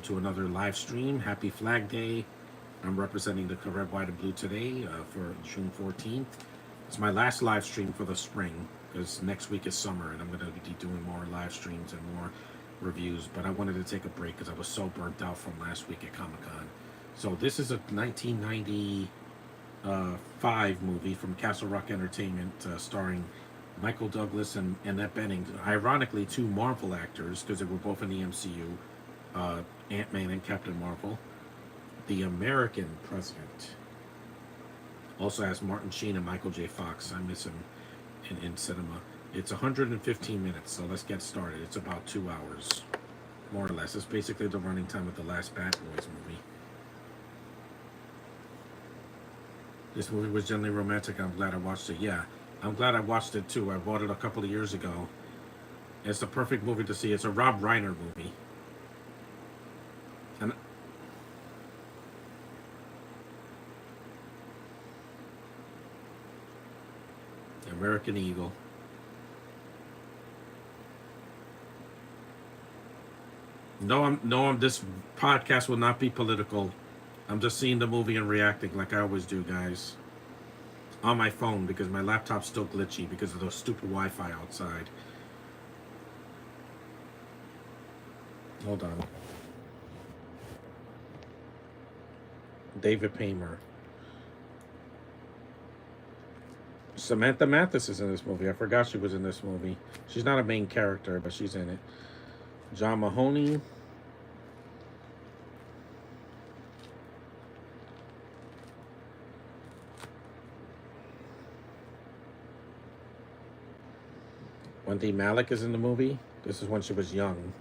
to another live stream. Happy Flag Day. I'm representing the Red, White, and Blue today for June 14th. It's my last live stream for the spring because next week is summer and I'm going to be doing more live streams and more reviews. But I wanted to take a break because I was so burnt out from last week at Comic Con. So this is a 1995 movie from Castle Rock Entertainment starring Michael Douglas and Annette Bening. Ironically, two Marvel actors because they were both in the MCU, Ant-Man and Captain Marvel. The American President also has Martin Sheen and Michael J. Fox. I miss him in cinema. It's 115 minutes, so let's get started. It's about 2 hours, more or less. It's basically the running time of the last Bad Boys movie. This movie was generally romantic. I'm glad I watched it. Yeah, I'm glad I watched it too. I bought it a couple of years ago. It's the perfect movie to see. It's a Rob Reiner movie. And American Eagle. This podcast will not be political. I'm just seeing the movie and reacting like I always do, guys. On my phone because my laptop's still glitchy because of those stupid Wi-Fi outside. Hold on. David Paymer. Samantha Mathis is in this movie. I forgot she was in this movie. She's not a main character, but she's in it. John Mahoney. Wendy Malick is in the movie. This is when she was young.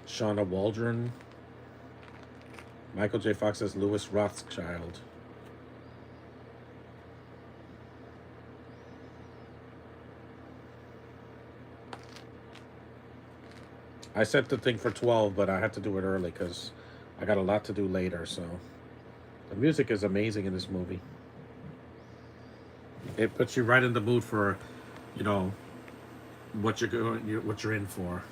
Shauna Waldron. Michael J. Fox as Louis Rothschild. I set the thing for 12, but I had to do it early because I got a lot to do later. So the music is amazing in this movie. It puts you right in the mood for, you know, what you're in for.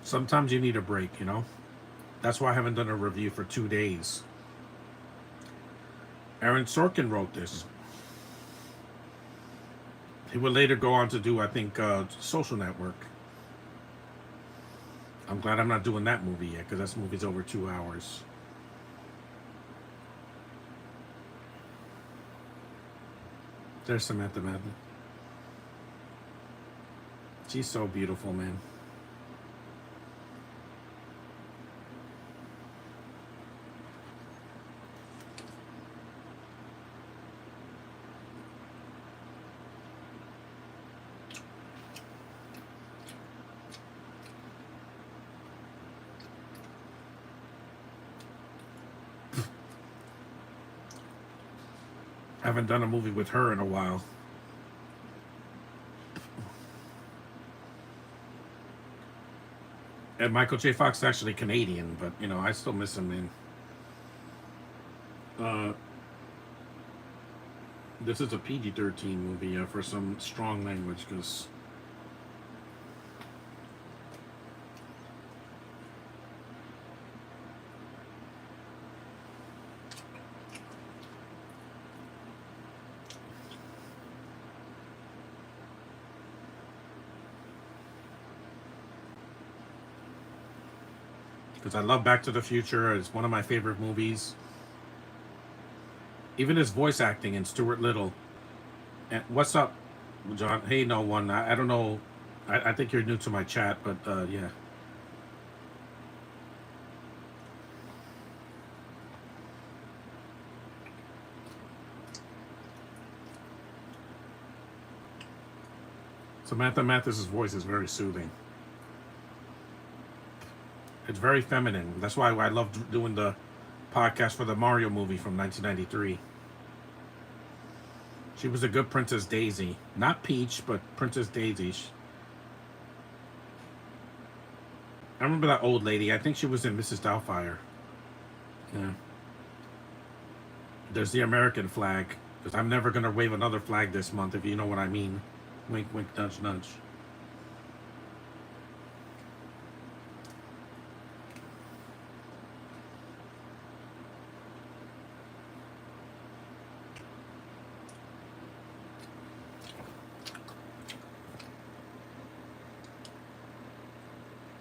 Sometimes you need a break, you know? That's why I haven't done a review for 2 days. Aaron Sorkin wrote this. He would later go on to do, I think, Social Network. I'm glad I'm not doing that movie yet because that movie's over 2 hours. There's Samantha Madden. She's so beautiful, man. I haven't done a movie with her in a while. And Michael J. Fox is actually Canadian, but you know, I still miss him, man. This is a PG-13 movie for some strong language, because I love Back to the Future. It's one of my favorite movies. Even his voice acting in Stuart Little. And what's up, John? Hey, no one. I don't know. I think you're new to my chat, but yeah. Samantha Mathis's voice is very soothing. It's very feminine. That's why I love doing the podcast for the Mario movie from 1993. She was a good Princess Daisy. Not Peach, but Princess Daisy. I remember that old lady. I think she was in Mrs. Doubtfire. Yeah. There's the American flag. Because I'm never gonna wave another flag this month, if you know what I mean. Wink, wink, nudge, nudge.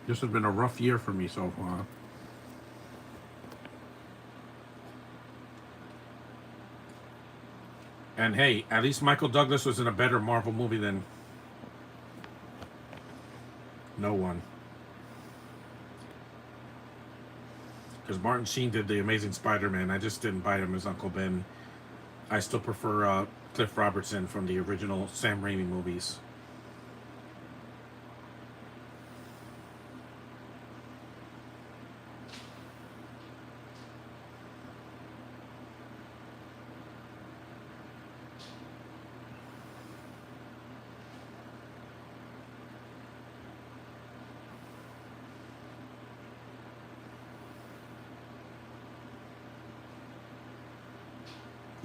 This has been a rough year for me so far. And hey, at least Michael Douglas was in a better Marvel movie than no one. Because Martin Sheen did the Amazing Spider-Man. I just didn't buy him as Uncle Ben. I still prefer Cliff Robertson from the original Sam Raimi movies.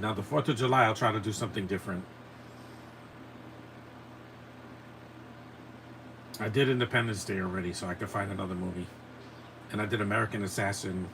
Now, the 4th of July, I'll try to do something different. I did Independence Day already, so I could find another movie. And I did American Assassin.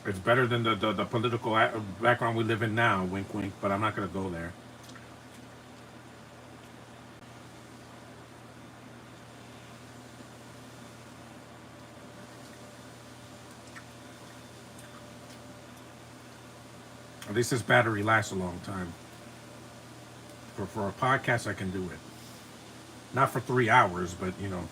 It's better than the political background we live in now, wink, wink, but I'm not going to go there. At least this battery lasts a long time. For a podcast, I can do it. Not for 3 hours, but you know.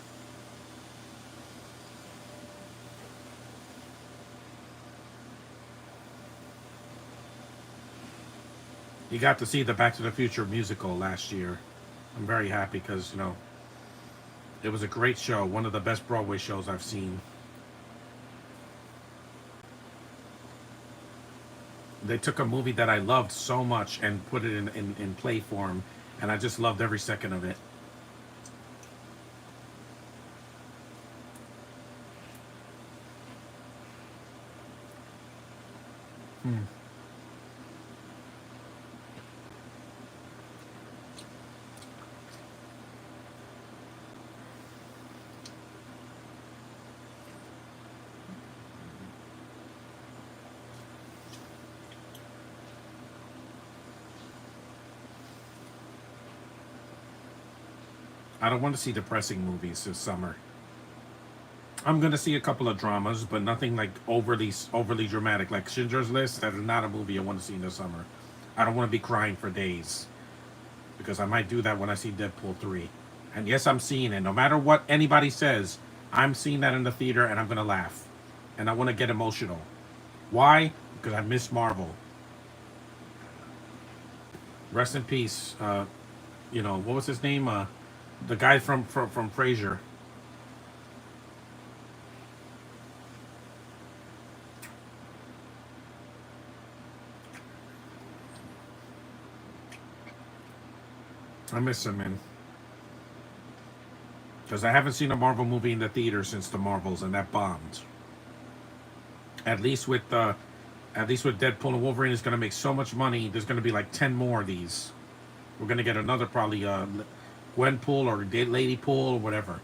You got to see the Back to the Future musical last year. I'm very happy because, you know, it was a great show. One of the best Broadway shows I've seen. They took a movie that I loved so much and put it in play form, and I just loved every second of it. Hmm. I don't want to see depressing movies this summer. I'm gonna see a couple of dramas, but nothing like overly dramatic. Like Schindler's List, that is not a movie I want to see in the summer. I don't want to be crying for days because I might do that when I see Deadpool 3. And yes, I'm seeing it. No matter what anybody says, I'm seeing that in the theater and I'm gonna laugh, and I want to get emotional. Why? Because I miss Marvel. Rest in peace. What was his name? The guy from Frasier. I miss him, man. Because I haven't seen a Marvel movie in the theater since the Marvels, and that bombed. At least with Deadpool and Wolverine is going to make so much money. There's going to be like 10 more of these. We're going to get another probably Gwenpool or Lady Pool or whatever.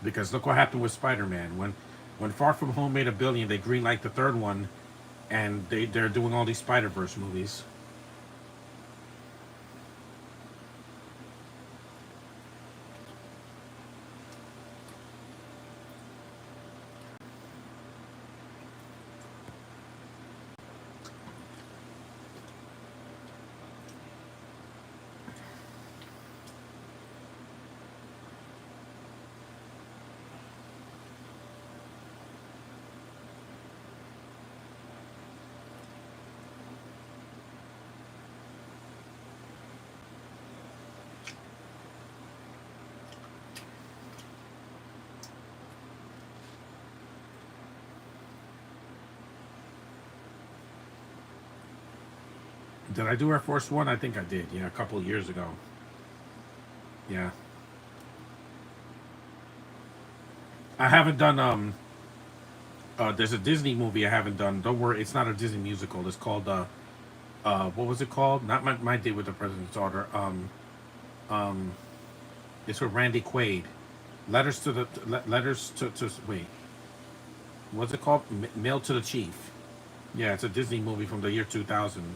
Because look what happened with Spider-Man. When Far From Home made $1 billion, they greenlight the third one, and they're doing all these Spider-Verse movies. Did I do Air Force One? I think I did. Yeah, a couple of years ago. Yeah, I haven't done. There's a Disney movie I haven't done. Don't worry, it's not a Disney musical. It's called what was it called? Not my Date with the President's Daughter. It's with Randy Quaid. Letters to wait. What's it called? Mail to the Chief. Yeah, it's a Disney movie from the year 2000.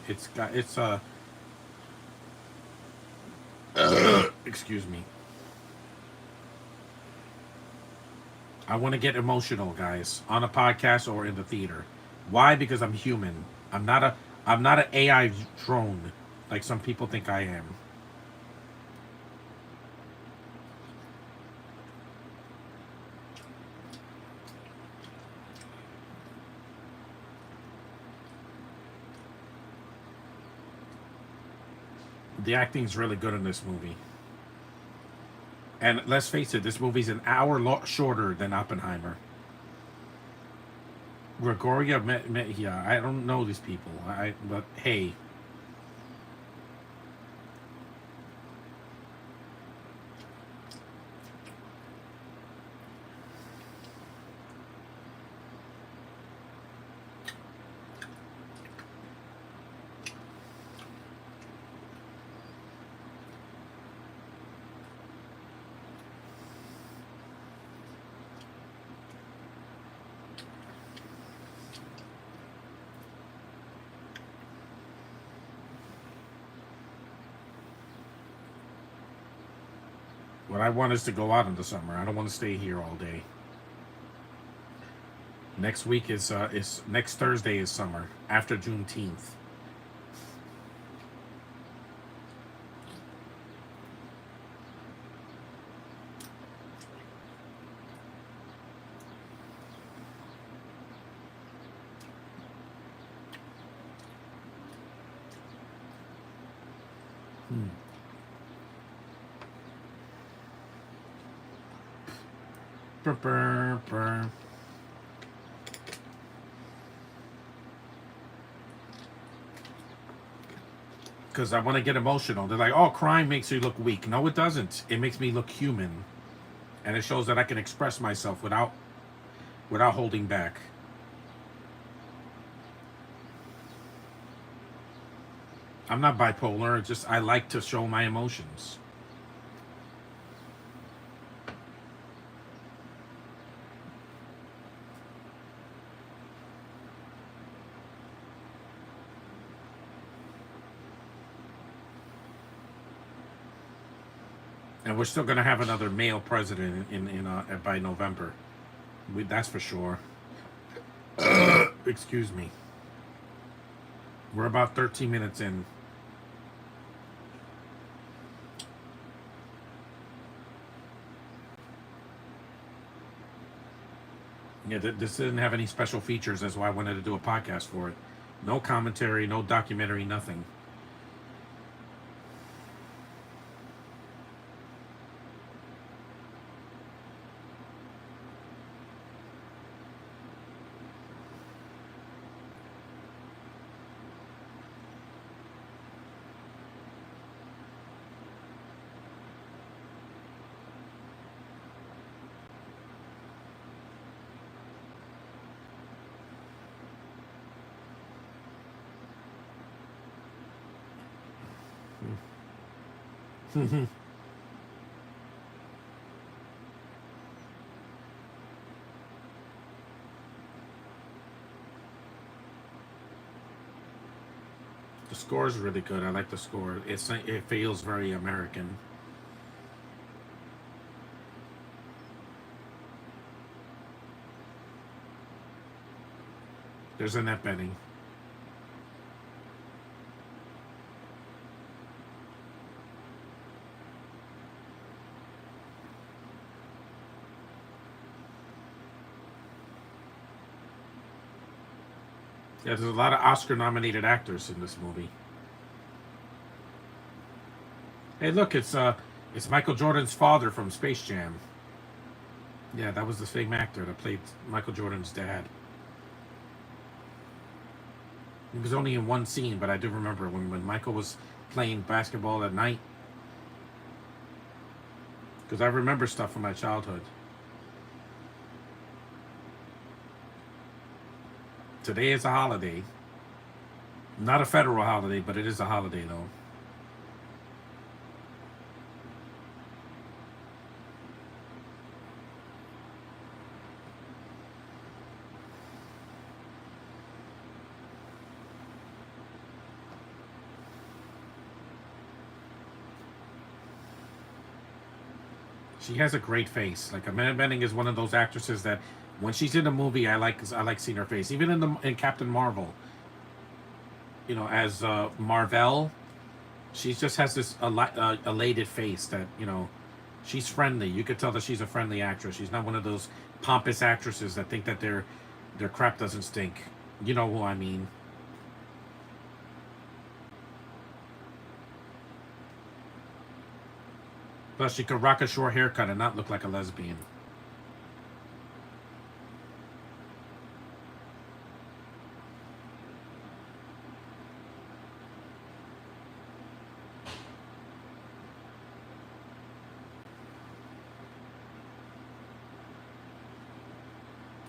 Excuse me. I want to get emotional, guys, on a podcast or in the theater. Why? Because I'm human. I'm not an AI drone like some people think I am. The acting's really good in this movie. And let's face it, this movie's an hour shorter than Oppenheimer. Gregoria yeah, I don't know these people. But hey, what I want is to go out in the summer. I don't want to stay here all day. Next week is next Thursday is summer after Juneteenth. Because I want to get emotional. They're like, "Oh, crime makes you look weak." No, it doesn't. It makes me look human, and it shows that I can express myself without holding back. I'm not bipolar. It's just I like to show my emotions. And we're still gonna have another male president in by November. That's for sure. Excuse me. We're about 13 minutes in. Yeah, this didn't have any special features. That's why I wanted to do a podcast for it. No commentary, no documentary, nothing. The score is really good. I like the score. It feels very American. There's Annette Bening. Yeah, there's a lot of Oscar-nominated actors in this movie. Hey, look, it's Michael Jordan's father from Space Jam. Yeah, that was the same actor that played Michael Jordan's dad. It was only in one scene, but I do remember when Michael was playing basketball at night, because I remember stuff from my childhood. Today is a holiday. Not a federal holiday, but it is a holiday, though. She has a great face. Like Amanda Benning is one of those actresses that, when she's in a movie, I like seeing her face. Even in Captain Marvel, as Marvel, she just has this elated face that she's friendly. You could tell that she's a friendly actress. She's not one of those pompous actresses that think that their crap doesn't stink. You know who I mean? Plus, she could rock a short haircut and not look like a lesbian.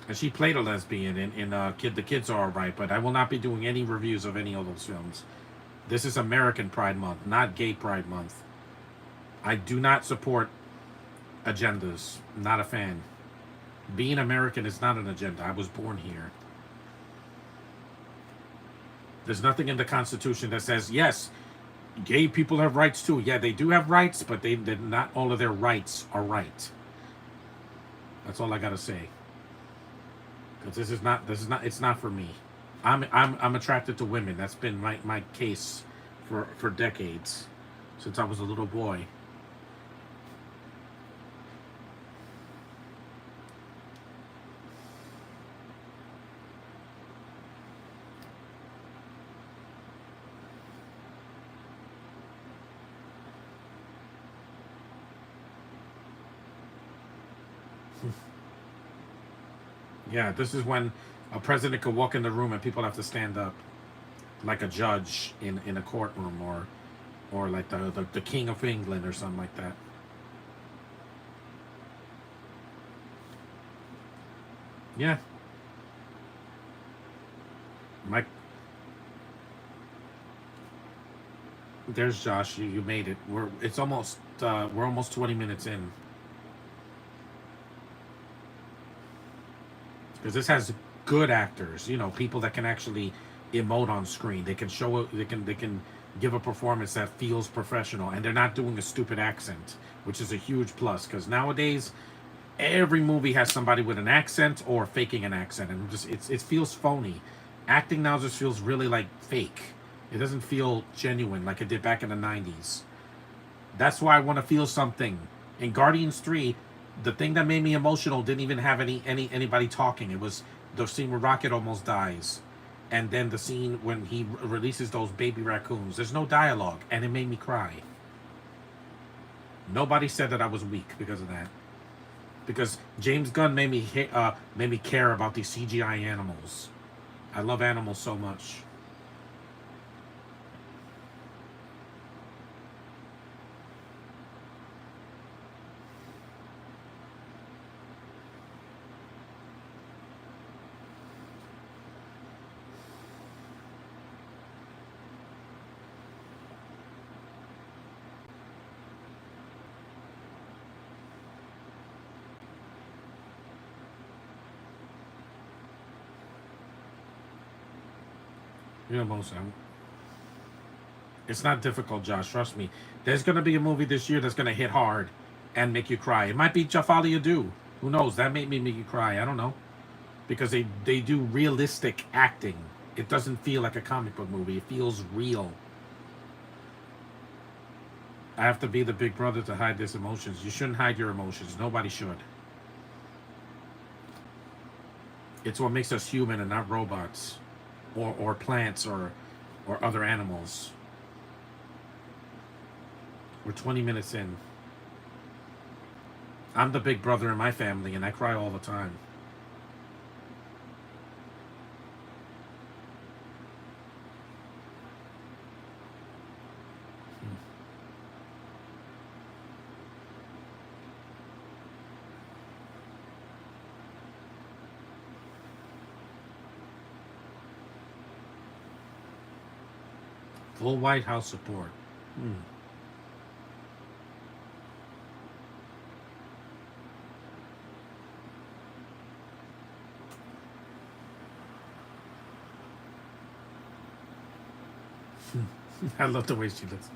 And she played a lesbian in Kid. The Kids Are Alright, but I will not be doing any reviews of any of those films. This is American Pride Month, not Gay Pride Month. I do not support agendas. Not a fan. Being American is not an agenda. I was born here. There's nothing in the Constitution that says, yes, gay people have rights too. Yeah, they do have rights, but not all of their rights are right. That's all I gotta say. Because it's not for me. I'm attracted to women. That's been my case for decades, since I was a little boy. Yeah, this is when a president could walk in the room and people have to stand up, like a judge in a courtroom, or like the King of England or something like that. Yeah, Mike. There's Josh. You made it. We're almost 20 minutes in, because this has good actors. People that can actually emote on screen. They can show it. They can give a performance that feels professional, and they're not doing a stupid accent, which is a huge plus. Because nowadays, every movie has somebody with an accent or faking an accent, and it feels phony. Acting now just feels really like fake. It doesn't feel genuine like it did back in the '90s. That's why I want to feel something. In Guardians 3, the thing that made me emotional didn't even have anybody talking. It was the scene where Rocket almost dies, and then the scene when he releases those baby raccoons. There's no dialogue, and it made me cry. Nobody said that I was weak because of that. Because James Gunn made me care about these CGI animals. I love animals so much. Most. It's not difficult, Josh. Trust me. There's gonna be a movie this year that's gonna hit hard and make you cry. It might be Jafali Adu. Who knows? That may make you cry. I don't know, because they do realistic acting. It doesn't feel like a comic book movie. It feels real. I have to be the big brother to hide these emotions. You shouldn't hide your emotions. Nobody should. It's what makes us human and not robots, or plants, or other animals. We're 20 minutes in. I'm the big brother in my family, and I cry all the time. Full White House support. Hmm. I love the way she looks.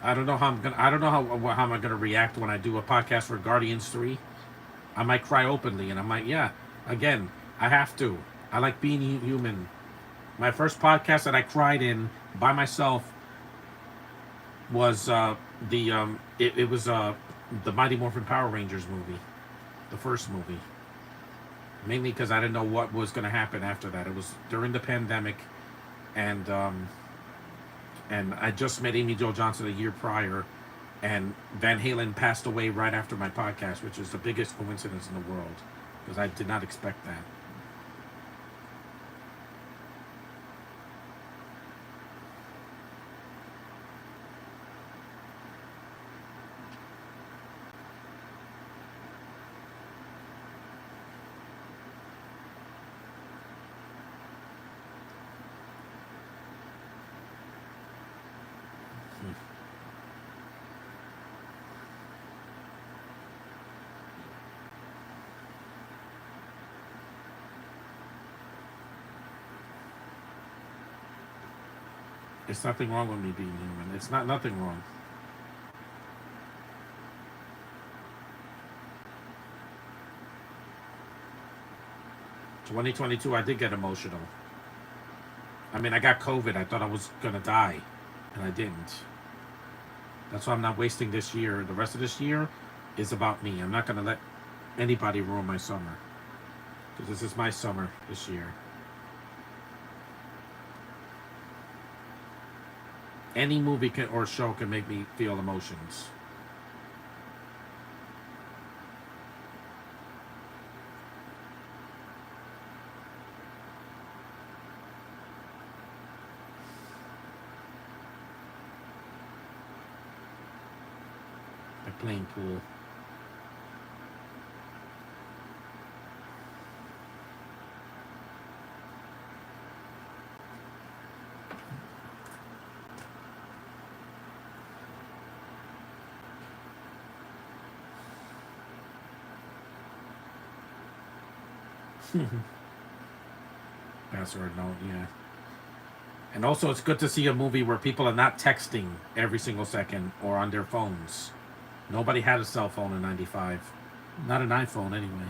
I don't know how I'm gonna. I don't know how am I gonna react when I do a podcast for Guardians 3. I might cry openly, and I might, yeah. Again, I have to. I like being human. My first podcast that I cried in by myself was it was the Mighty Morphin Power Rangers movie, the first movie. Mainly because I didn't know what was going to happen after that. It was during the pandemic, and I just met Amy Jo Johnson a year prior, and Van Halen passed away right after my podcast, which is the biggest coincidence in the world because I did not expect that. It's nothing wrong with me being human. It's not nothing wrong. 2022, I did get emotional. I mean, I got COVID. I thought I was gonna die, and I didn't. That's why I'm not wasting this year. The rest of this year is about me. I'm not gonna let anybody ruin my summer because this is my summer this year. Any movie can, or show can make me feel emotions. Like playing pool. Password note, yeah. And also, it's good to see a movie where people are not texting every single second or on their phones. Nobody had a cell phone in '95. Not an iPhone, anyway.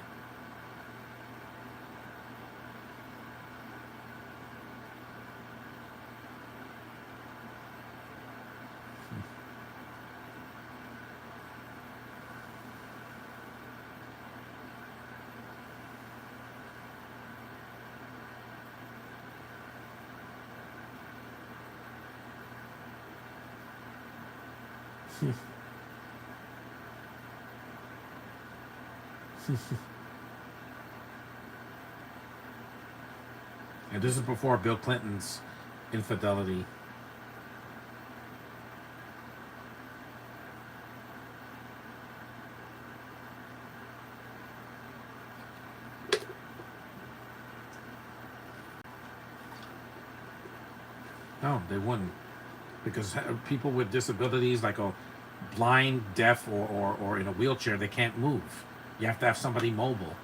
And this is before Bill Clinton's infidelity. No, they wouldn't. Because people with disabilities, like a blind, deaf, or in a wheelchair, they can't move. You have to have somebody mobile.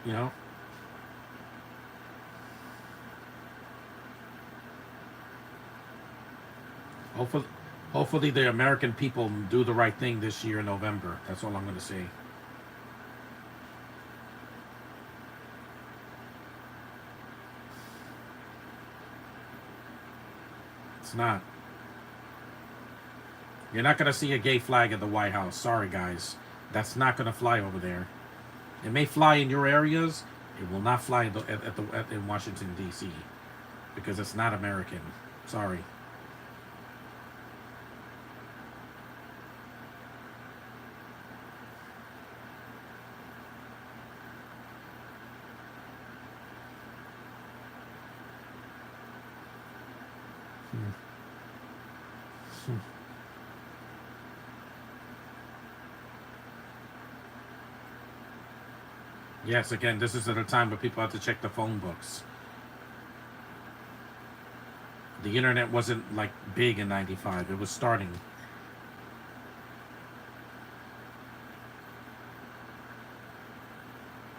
You know? Hopefully, hopefully the American people do the right thing this year in November. That's all I'm going to say. It's not. You're not going to see a gay flag at the White House. Sorry, guys. That's not going to fly over there. It may fly in your areas. It will not fly in Washington, D.C. because it's not American. Sorry. Yes, again, this is at a time where people have to check the phone books. The internet wasn't like big in '95. It was starting.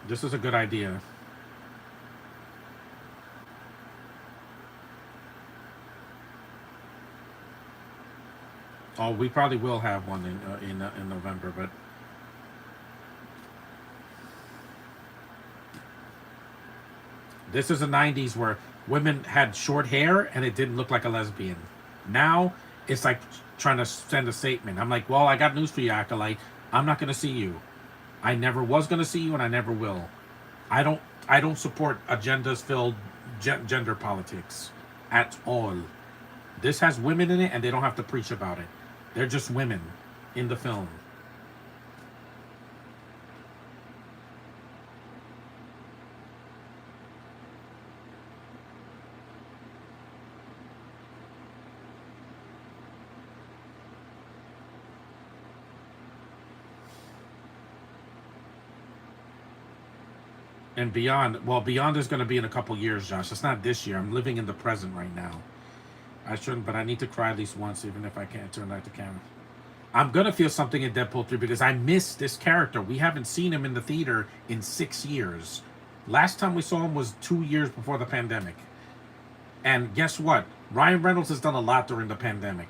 This is a good idea. Oh, we probably will have one in November, but this is the '90s where women had short hair and it didn't look like a lesbian. Now it's like trying to send a statement. I'm like, well, I got news for you, acolyte. I'm not going to see you. I never was going to see you, and I never will. I don't. I don't support agendas filled gender politics at all. This has women in it, and they don't have to preach about it. They're just women in the film. And beyond, well, beyond is going to be in a couple years, Josh. It's not this year. I'm living in the present right now. I shouldn't, but I need to cry at least once, even if I can't turn out the camera. I'm gonna feel something in Deadpool 3 because I miss this character. We haven't seen him in the theater in 6 years. Last time we saw him was 2 years before the pandemic. And guess what? Ryan Reynolds has done a lot during the pandemic.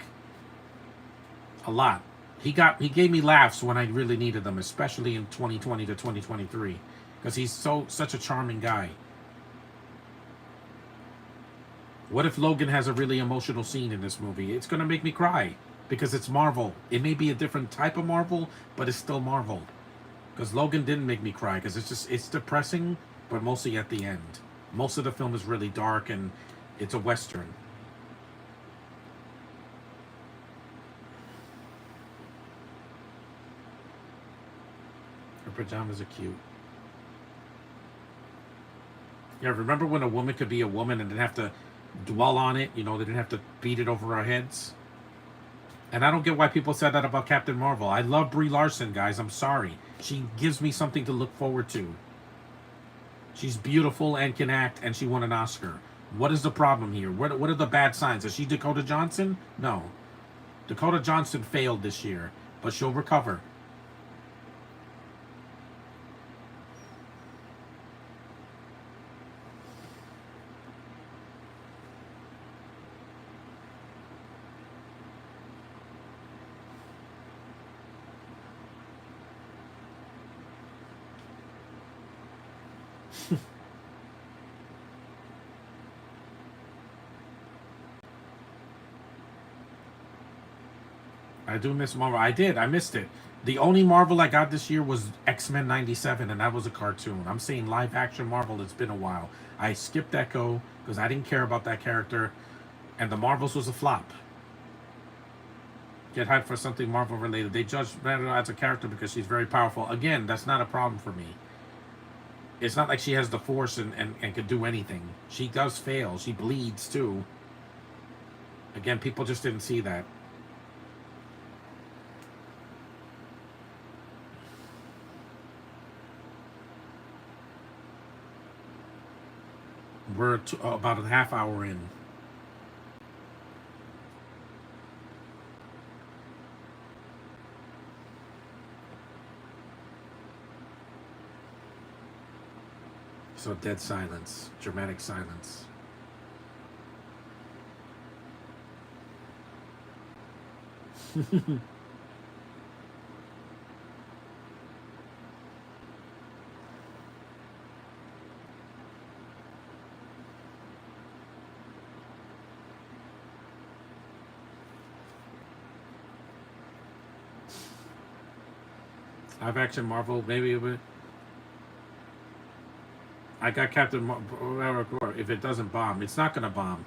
A lot. He gave me laughs when I really needed them, especially in 2020 to 2023, because he's such a charming guy. What if Logan has a really emotional scene in this movie? It's gonna make me cry because it's Marvel. It may be a different type of Marvel, but it's still Marvel. Because Logan didn't make me cry because it's depressing, but mostly at the end. Most of the film is really dark and it's a western. Her pajamas are cute. Yeah, remember when a woman could be a woman and didn't have to dwell on it? You know, they didn't have to beat it over our heads. And I don't get why people said that about Captain Marvel. I love Brie Larson, guys. I'm sorry. She gives me something to look forward to. She's beautiful and can act, and she won an Oscar. What is the problem here? What are the bad signs? Is she Dakota Johnson? No. Dakota Johnson failed this year, but she'll recover. I do miss Marvel. I did. I missed it. The only Marvel I got this year was X-Men '97, and that was a cartoon. I'm saying live action Marvel. It's been a while. I skipped Echo because I didn't care about that character, and the Marvels was a flop. Get hyped for something Marvel related. They judge her as a character because she's very powerful. Again, that's not a problem for me. It's not like she has the force and could do anything. She does fail. She bleeds too. Again, people just didn't see that. We're about a half hour in. So dead silence, dramatic silence. Live action Marvel, maybe I got Captain Marvel. If it doesn't bomb, it's not gonna bomb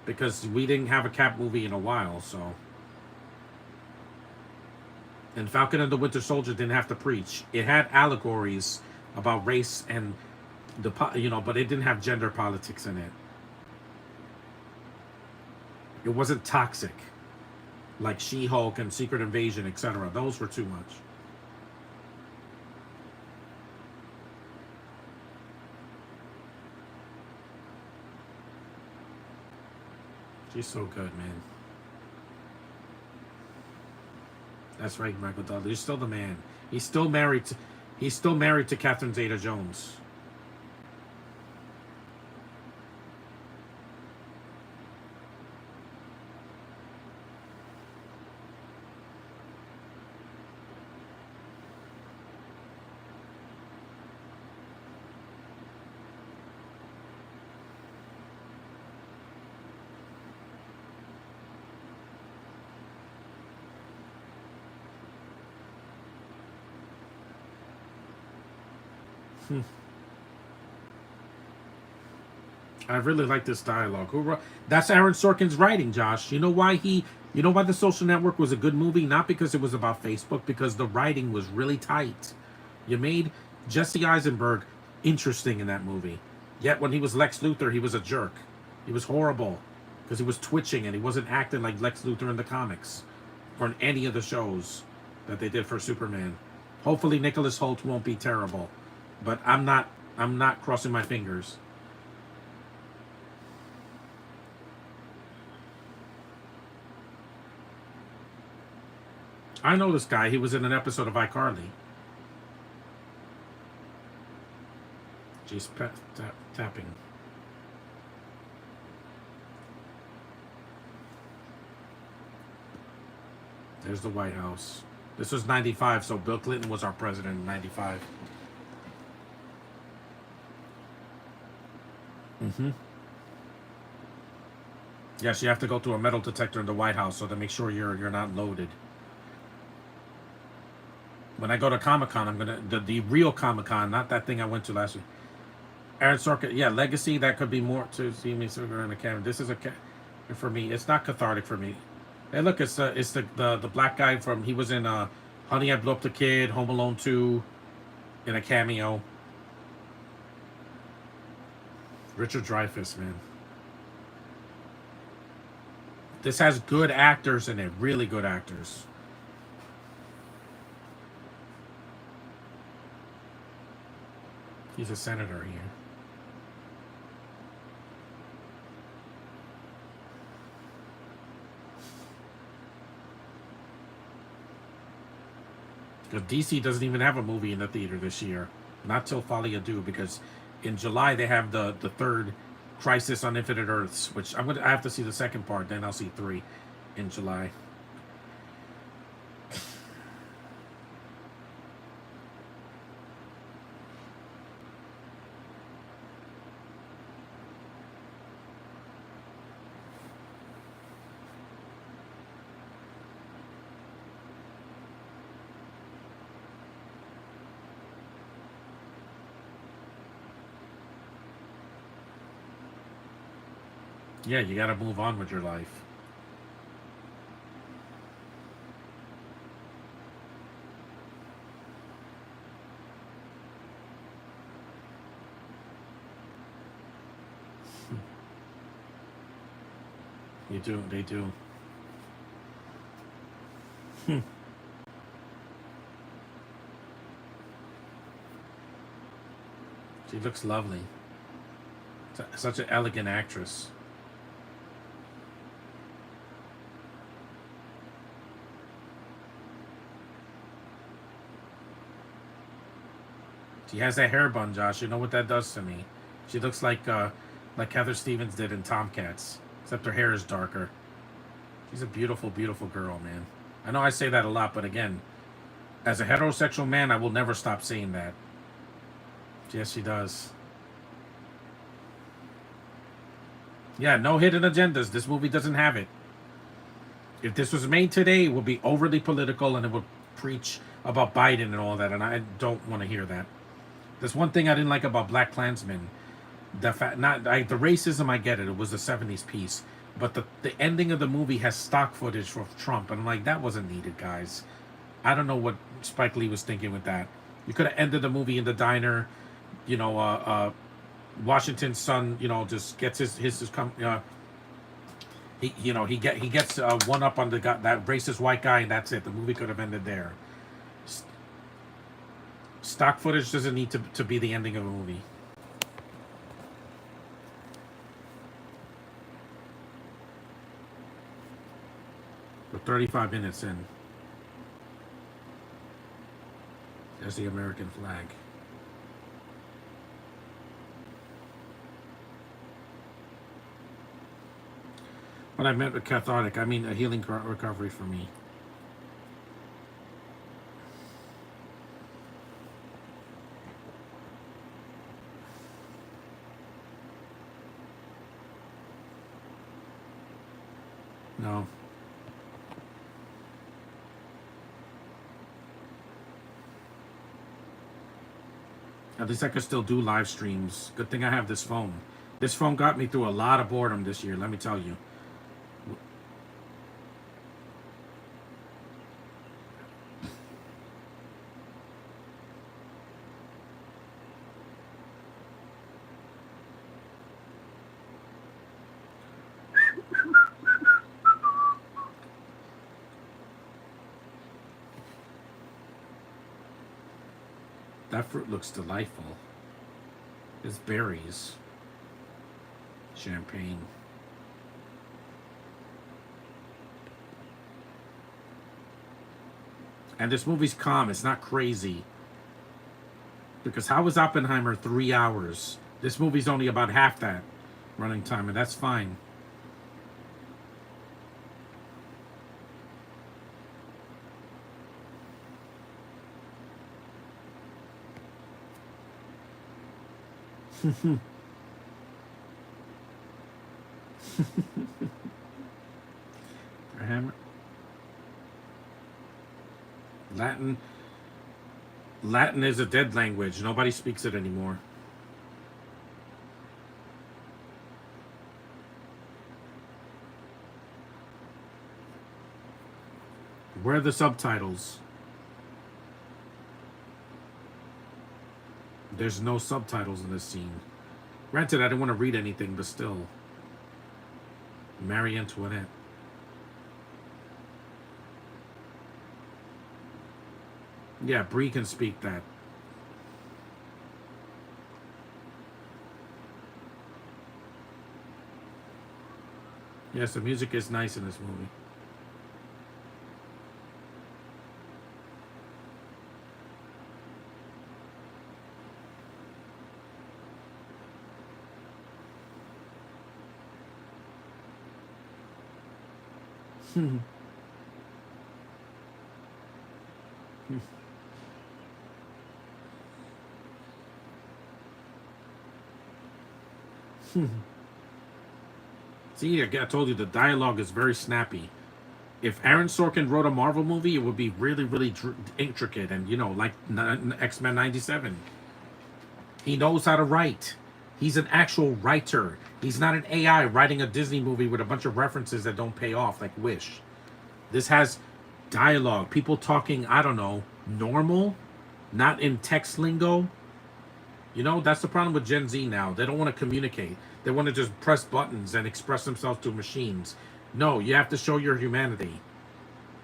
because we didn't have a Cap movie in a while. So, and Falcon and the Winter Soldier didn't have to preach. It had allegories about race and but it didn't have gender politics in it. It wasn't toxic like She-Hulk and Secret Invasion, etc. Those were too much. She's so good, man. That's right, Michael Dudley. He's still the man. He's still married to. He's still married to Catherine Zeta-Jones. I really like this dialogue. Who wrote? That's Aaron Sorkin's writing, Josh. You know why he? You know why The Social Network was a good movie? Not because it was about Facebook, because the writing was really tight. You made Jesse Eisenberg interesting in that movie. Yet when he was Lex Luthor, he was a jerk. He was horrible because he was twitching and he wasn't acting like Lex Luthor in the comics or in any of the shows that they did for Superman. Hopefully Nicholas Hoult won't be terrible, but I'm not. I'm not crossing my fingers. I know this guy. He was in an episode of iCarly. She's tapping. There's the White House. This was 95, so Bill Clinton was our president in 95. Mm-hmm. Yes, you have to go through a metal detector in the White House so to make sure you're not loaded. When I go to Comic Con, I'm gonna the real Comic Con, not that thing I went to last week. Aaron Sorkin, yeah, Legacy. That could be more to see me sitting in the camera. This is for me. It's not cathartic for me. Hey, look, it's the black guy from he was in Honey I Blew Up the Kid, Home Alone 2, in a cameo. Richard Dreyfuss, man. This has good actors in it, really good actors. He's a senator here. Because DC doesn't even have a movie in the theater this year. Not till Folie à Deux, because in July they have the third Crisis on Infinite Earths, which I have to see the second part, then I'll see 3 in July. Yeah, you got to move on with your life. You do, they do. She looks lovely. Such an elegant actress. She has that hair bun, Josh. You know what that does to me. She looks like Heather Stevens did in Tomcats, except her hair is darker. She's a beautiful, beautiful girl, man. I know I say that a lot, but again, as a heterosexual man, I will never stop saying that. Yes, she does. Yeah, no hidden agendas. This movie doesn't have it. If this was made today, it would be overly political and it would preach about Biden and all that, and I don't want to hear that. There's one thing I didn't like about Black Klansman. The racism, I get it. It was a '70s piece, but the ending of the movie has stock footage of Trump, and I'm like, that wasn't needed, guys. I don't know what Spike Lee was thinking with that. You could have ended the movie in the diner. You know, Washington's son, just gets his He gets one up on the guy, that racist white guy, and that's it. The movie could have ended there. S- Stock footage doesn't need to be the ending of a movie. We're 35 minutes in. There's the American flag. When I meant with cathartic, I mean a healing recovery for me. No. At least I could still do live streams. Good thing I have this phone. This phone got me through a lot of boredom this year, let me tell you. That fruit looks delightful. It's berries. Champagne. And this movie's calm. It's not crazy. Because how was Oppenheimer 3 hours? This movie's only about half that running time, and that's fine. Hammer. Latin. Latin is a dead language. Nobody speaks it anymore. Where are the subtitles? There's no subtitles in this scene. Granted, I didn't want to read anything, but still. Marie Antoinette. Yeah, Brie can speak that. Yes, the music is nice in this movie. See, I told you the dialogue is very snappy. If Aaron Sorkin wrote a Marvel movie, it would be really, really intricate and, like X-Men 97. He knows how to write. He's an actual writer. He's not an AI writing a Disney movie with a bunch of references that don't pay off like Wish. This has dialogue, people talking, I don't know, normal, not in text lingo. That's the problem with Gen Z now. They don't want to communicate. They want to just press buttons and express themselves to machines. No, you have to show your humanity.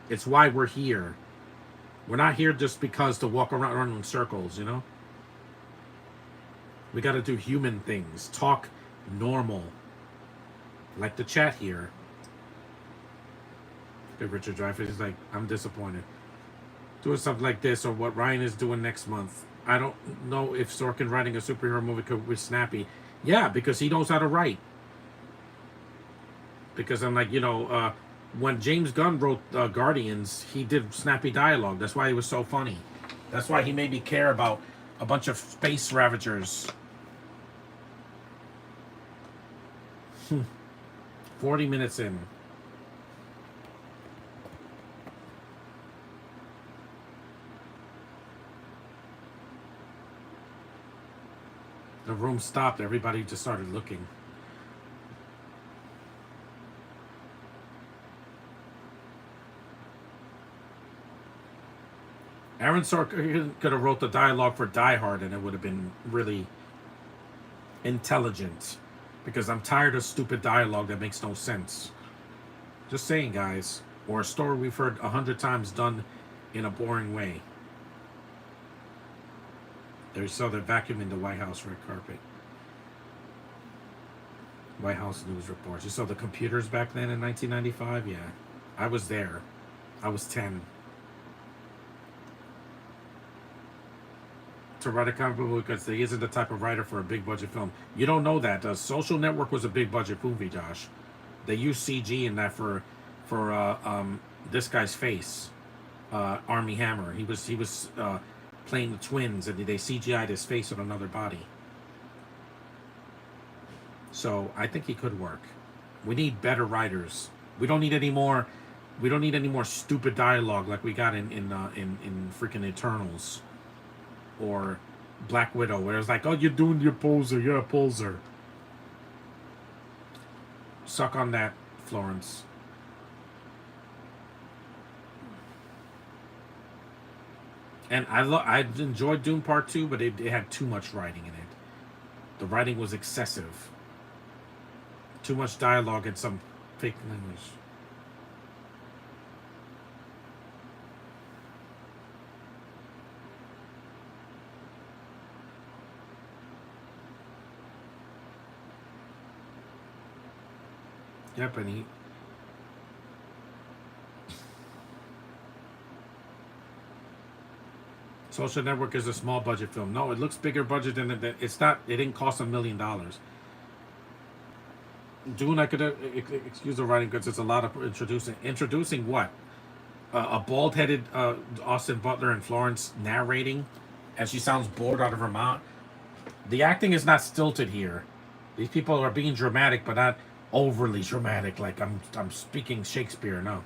It's why we're here. We're not here just because to walk around in circles. We got to do human things. Talk normal. Like the chat here. Richard Dreyfuss is like, I'm disappointed. Doing something like this or what Ryan is doing next month. I don't know if Sorkin writing a superhero movie could be snappy. Yeah, because he knows how to write. Because I'm like, when James Gunn wrote Guardians, he did snappy dialogue. That's why he was so funny. That's why he made me care about a bunch of space ravagers. 40 minutes in. The room stopped. Everybody just started looking. Aaron Sorkin could have wrote the dialogue for Die Hard and it would have been really intelligent. Because I'm tired of stupid dialogue that makes no sense. Just saying, guys. Or a story we've heard 100 times done in a boring way. There you saw the vacuum in the White House red carpet. White House news reports. You saw the computers back then in 1995? Yeah. I was there. I was 10. To write a comic book because he isn't the type of writer for a big budget film. You don't know that. Social Network was a big budget movie, Josh. They used CG in that for this guy's face, Army Hammer. He was playing the twins, and they CGI'd his face on another body. So I think he could work. We need better writers. We don't need any more. We don't need any more stupid dialogue like we got in freaking Eternals or Black Widow, where it's like, "Oh, you're doing your poser. You're a poser." Suck on that, Florence. And I enjoyed Doom Part 2, but it had too much writing in it. The writing was excessive. Too much dialogue and some fake language. Yep, and he. Social Network is a small budget film. No, it looks bigger budget than it. It's not. It didn't cost $1 million. Dune, I could excuse the writing because it's a lot of introducing what a bald-headed Austin Butler and Florence narrating, as she sounds bored out of her mind. The acting is not stilted here. These people are being dramatic, but not overly dramatic. Like I'm speaking Shakespeare. No,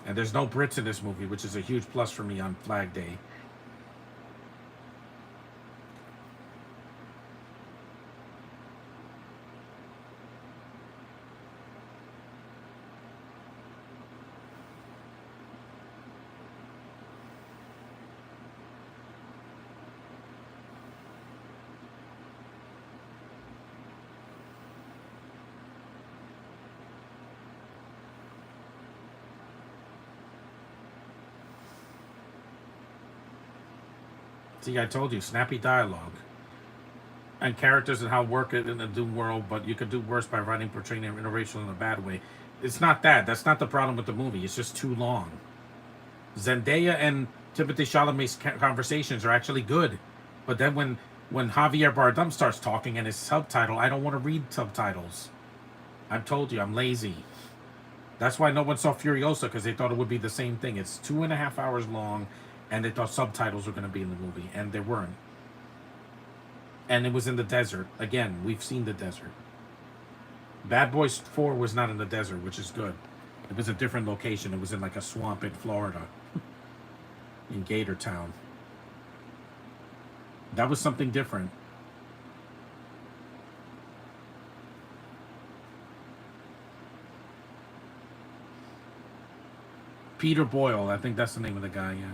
and there's no Brits in this movie, which is a huge plus for me on Flag Day. See, I told you, snappy dialogue and characters and how work it in the Doom world, but you could do worse by writing portraying interracial in a bad way. It's not that. That's not the problem with the movie. It's just too long. Zendaya and Timothée Chalamet's conversations are actually good, but then when Javier Bardem starts talking and his subtitle, I don't want to read subtitles. I've told you, I'm lazy. That's why no one saw Furiosa because they thought it would be the same thing. It's 2.5 hours long, and they thought subtitles were going to be in the movie, and they weren't. And it was in the desert. Again, we've seen the desert. Bad Boys 4 was not in the desert, which is good. It was a different location. It was in like a swamp in Florida, in Gator Town. That was something different. Peter Boyle, I think that's the name of the guy, yeah.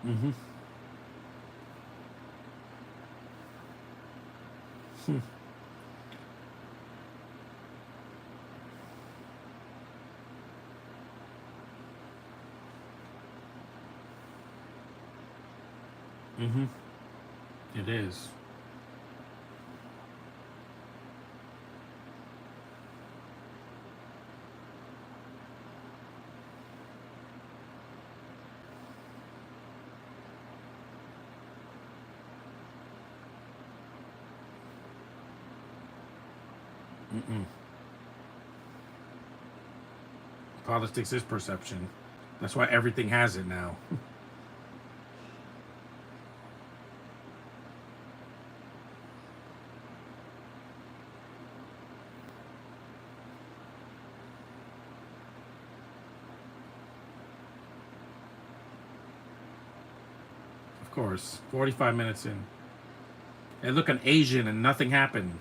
Mm-hmm. Mm-hmm. It is. Mm-mm. Politics is perception. That's why everything has it now. course. 45 minutes in. And look, an Asian and nothing happened.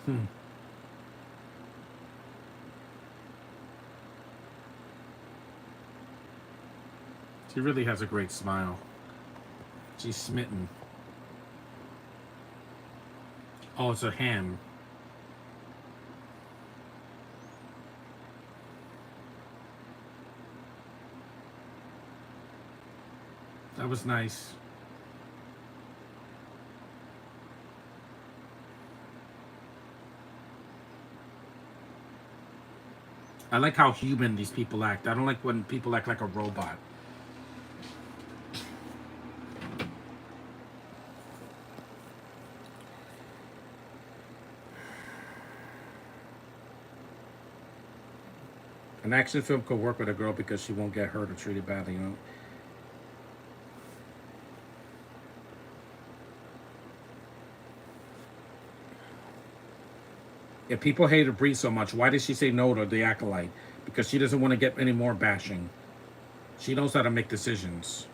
Hmm. She really has a great smile. She's smitten. Oh, it's a ham. That was nice. I like how human these people act. I don't like when people act like a robot. An action film could work with a girl because she won't get hurt or treated badly, you know. If people hated Brie so much, why did she say no to the acolyte? Because she doesn't want to get any more bashing. She knows how to make decisions.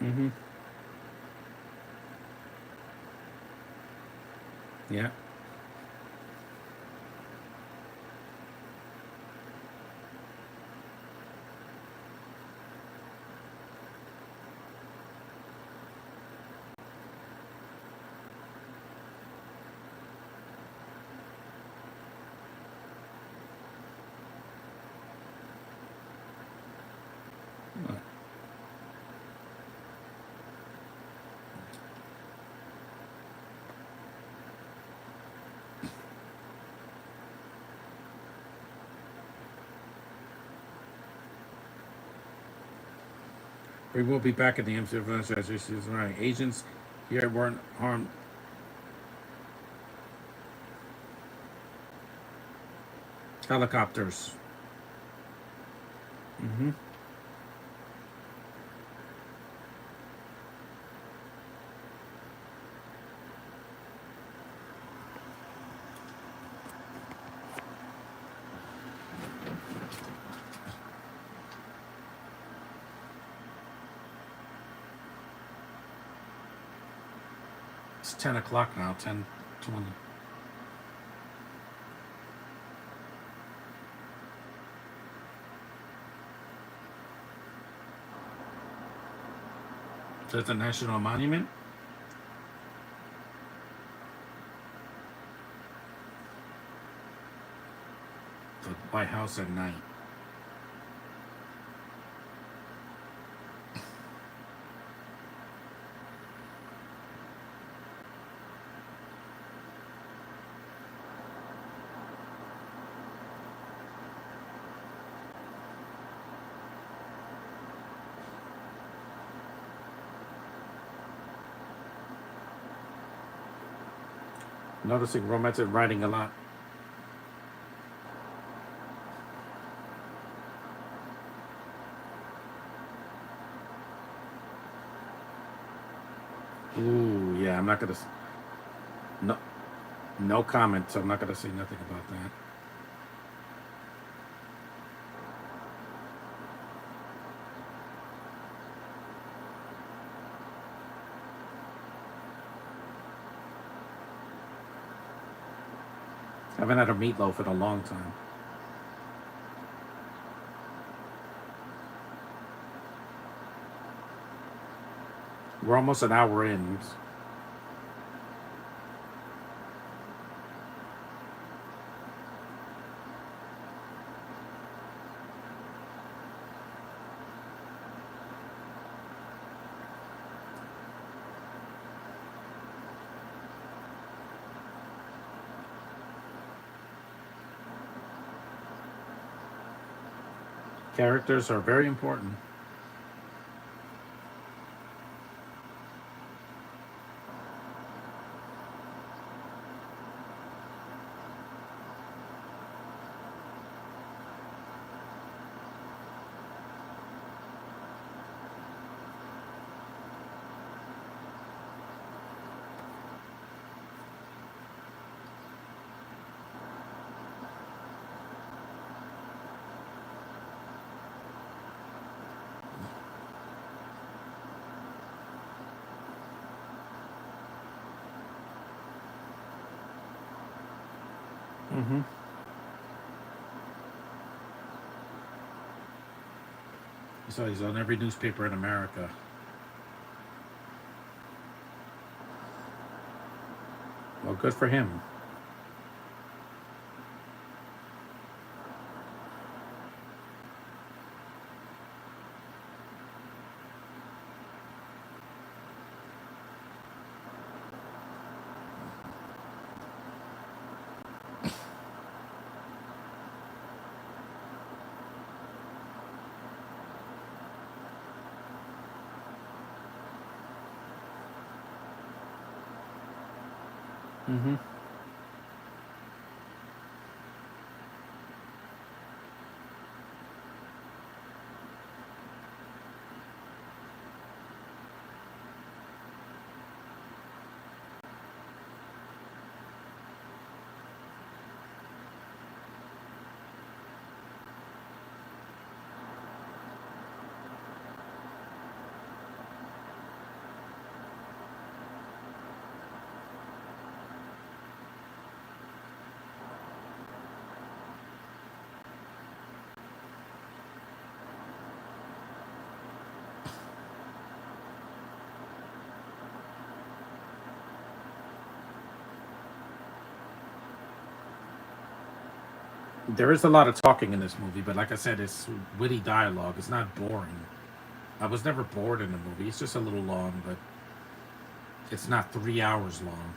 Mm-hmm. Yeah. We will be back at the MC as this is right. Agents here weren't harmed. Helicopters. Mm-hmm. It's 10 o'clock now. 10:20. So it's a national monument. The White House at night. Noticing romantic writing a lot. Ooh, yeah. I'm not gonna. No, no comment. So I'm not gonna say nothing about that. I haven't had a meatloaf in a long time. We're almost an hour in. Characters are very important. Mm-hmm. So he's on every newspaper in America. Well, good for him. Mm-hmm. There is a lot of talking in this movie, but like I said, it's witty dialogue. It's not boring. I was never bored in the movie. It's just a little long, but it's not 3 hours long.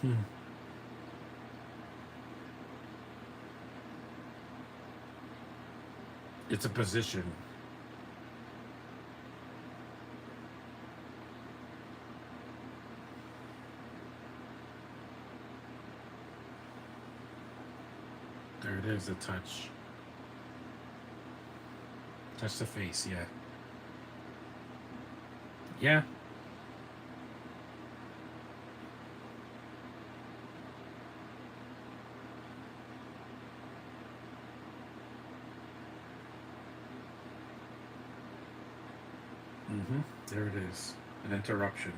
Hmm. It's a position. There it is, a touch. Touch the face, yeah. Yeah. Mm-hmm. There it is. An interruption.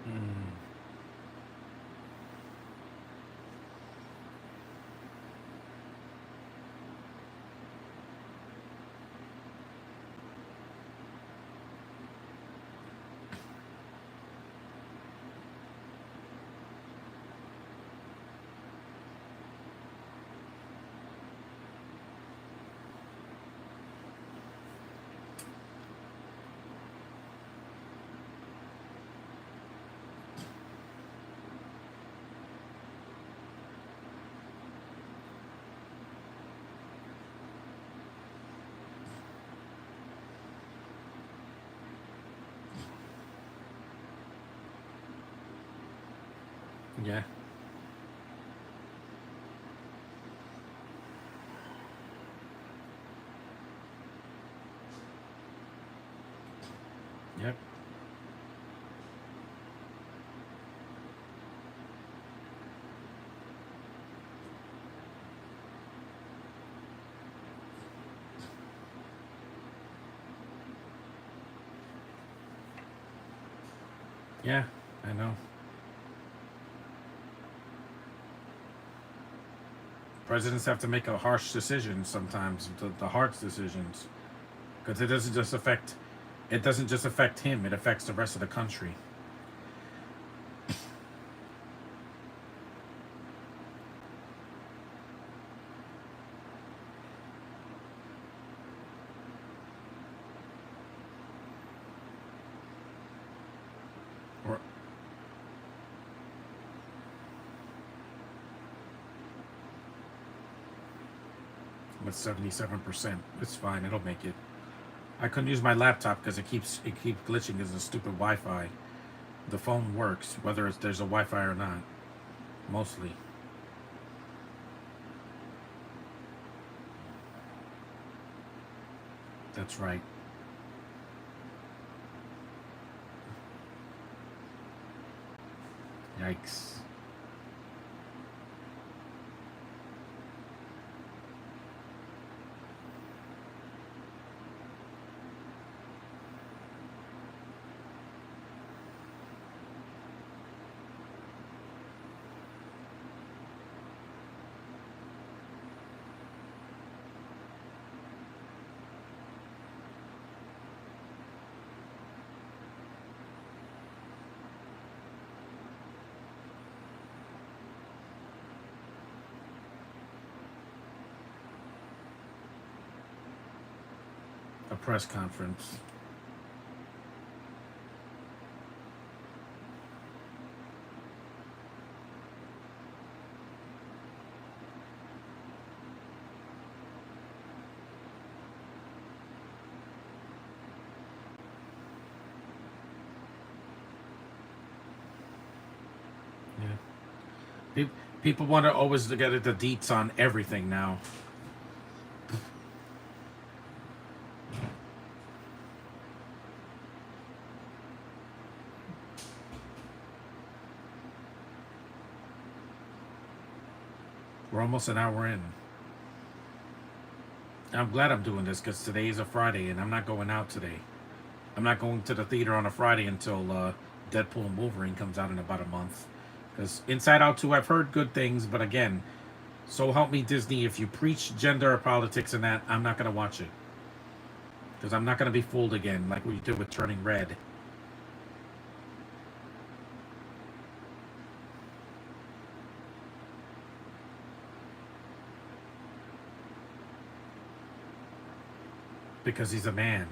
Mm. Yeah. Yep. Yeah, I know. Presidents have to make a harsh decision sometimes, the hard decisions, because it doesn't just affect him. It affects the rest of the country. Or with 77%, it's fine. It'll make it. I couldn't use my laptop because it keeps glitching because of stupid Wi-Fi. The phone works whether there's a Wi-Fi or not. Mostly. That's right. Yikes. A press conference. Yeah. Pe- People want to always get the deets on everything now. We're almost an hour in. I'm glad I'm doing this because today is a Friday and I'm not going out today. I'm not going to the theater on a Friday until Deadpool and Wolverine comes out in about a month. Because Inside Out 2, I've heard good things, but again, so help me Disney, if you preach gender or politics and that, I'm not going to watch it. Because I'm not going to be fooled again like we did with Turning Red. Because he's a man.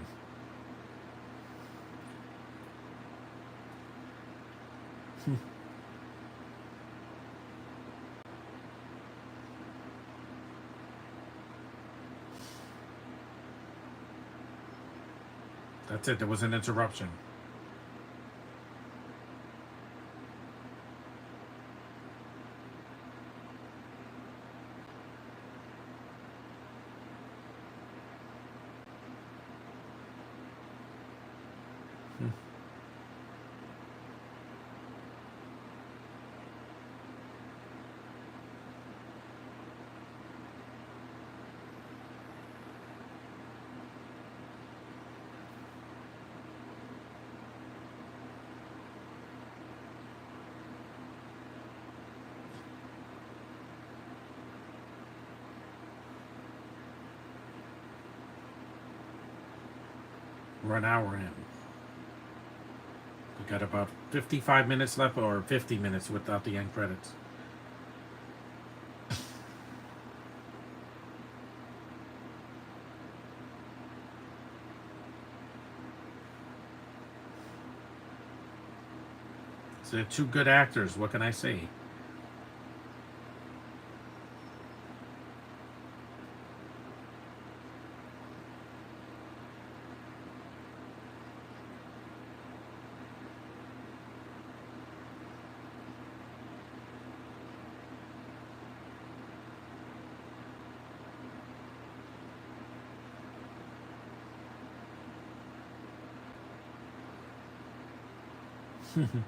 That's it. There was an interruption. We're an hour in. We got about 55 minutes left, or 50 minutes without the end credits. So they're two good actors. What can I say? Mm-hmm.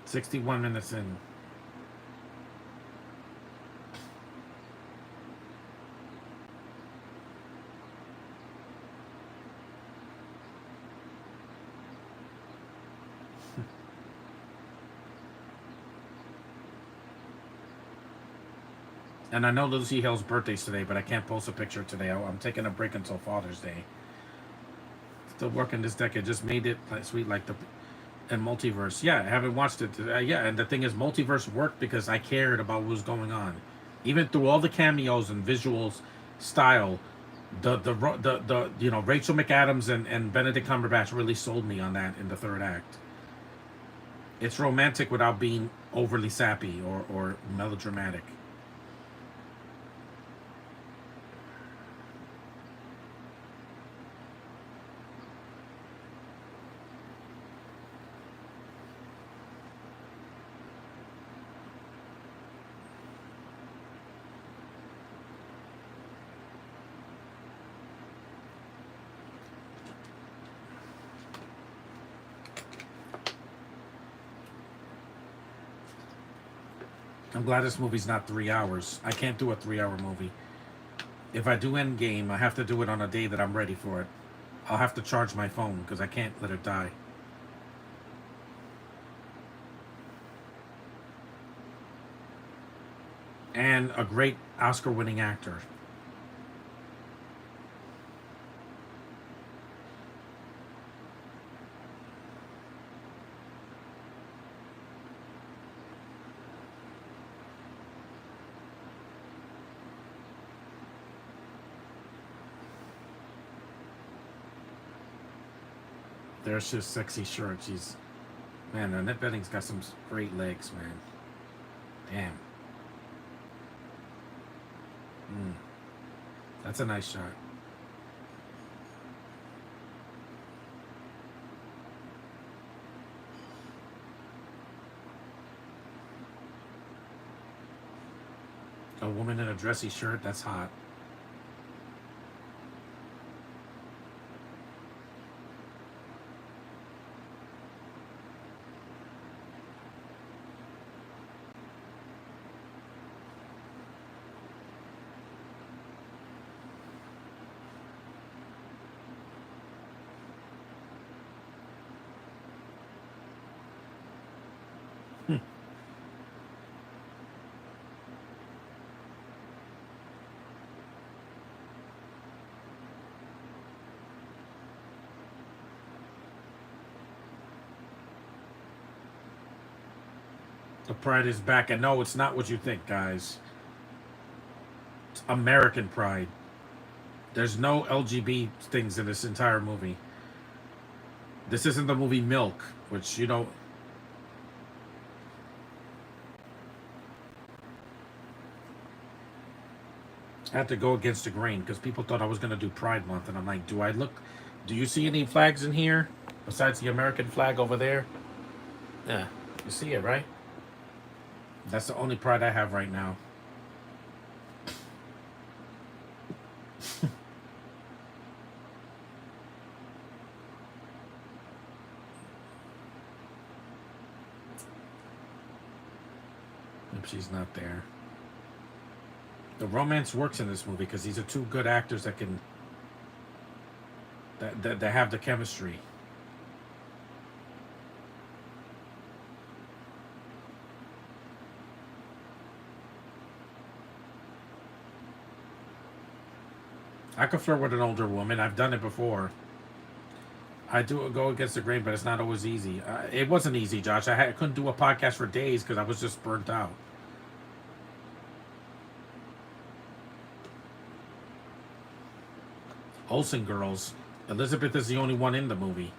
61 minutes in. And I know Lucy Hale's birthday's today, but I can't post a picture today. I'm taking a break until Father's Day. Still working this deck. I just made it like sweet, like the and multiverse. Yeah, I haven't watched it. Yeah, and the thing is, multiverse worked because I cared about what was going on, even through all the cameos and visuals, style. The Rachel McAdams and Benedict Cumberbatch really sold me on that in the third act. It's romantic without being overly sappy or melodramatic. I'm glad this movie's not 3 hours. I can't do a 3 hour movie. If I do Endgame, I have to do it on a day that I'm ready for it. I'll have to charge my phone because I can't let it die. And a great Oscar-winning actor. There's his sexy shirt. She's man. Annette Bening's got some great legs, man. Damn. Mm, that's a nice shot. A woman in a dressy shirt. That's hot. The pride is back, and no, it's not what you think, guys. It's American pride. There's no LGB things in this entire movie. This isn't the movie Milk, which I had to go against the grain because people thought I was gonna do Pride Month, and I'm like, do I look? Do you see any flags in here besides the American flag over there? Yeah, you see it, right? That's the only pride I have right now. If she's not there, the romance works in this movie because these are two good actors that can that have the chemistry. I could flirt with an older woman. I've done it before. I do go against the grain, but it's not always easy. It wasn't easy, Josh. I couldn't do a podcast for days because I was just burnt out. Olsen girls. Elizabeth is the only one in the movie.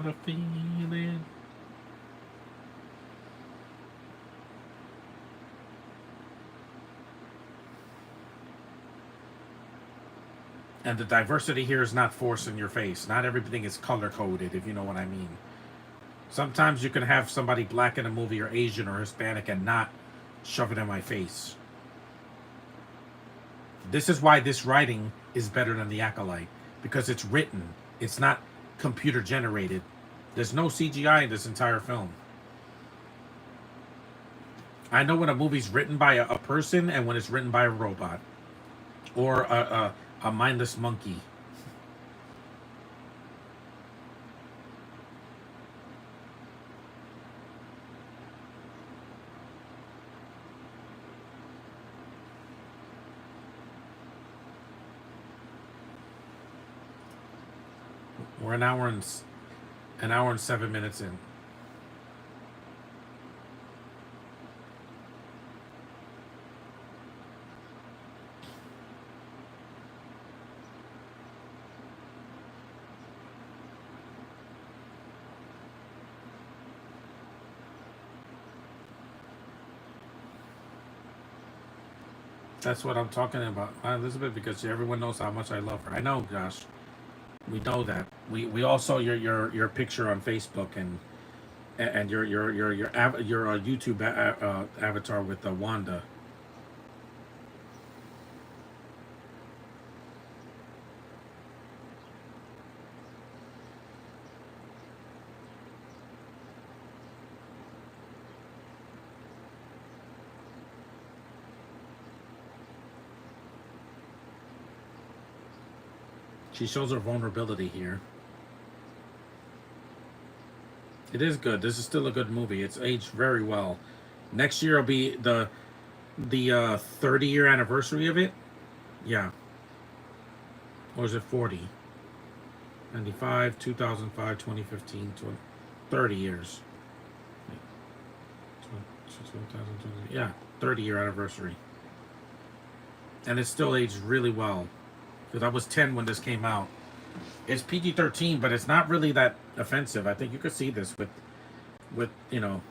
got a feeling. And the diversity here is not forced in your face. Not everything is color coded, if you know what I mean. Sometimes you can have somebody black in a movie or Asian or Hispanic and not shove it in my face. This is why this writing is better than The Acolyte, because it's written. It's not computer generated. There's no CGI in this entire film. I know when a movie's written by a person and when it's written by a robot or a mindless monkey. We're an hour and 7 minutes in. That's what I'm talking about, Elizabeth, because everyone knows how much I love her. I know, Josh. We know that. We all saw your picture on Facebook and your YouTube avatar with Wanda. She shows her vulnerability here. It is good. This is still a good movie. It's aged very well. Next year will be the 30-year anniversary of it. Yeah, or is it 40? 95, 2005, 2015, 30 years. 2020, yeah, 30-year anniversary. And it still aged really well. Because I was 10 when this came out. It's PG-13, but it's not really that offensive. I think you could see this with you know.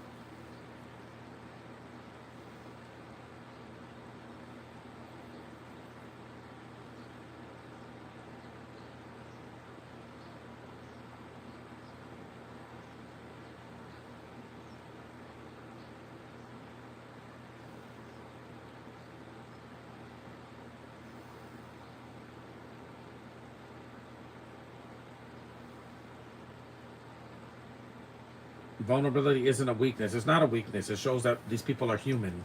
Vulnerability isn't a weakness. It's not a weakness. It shows that these people are human.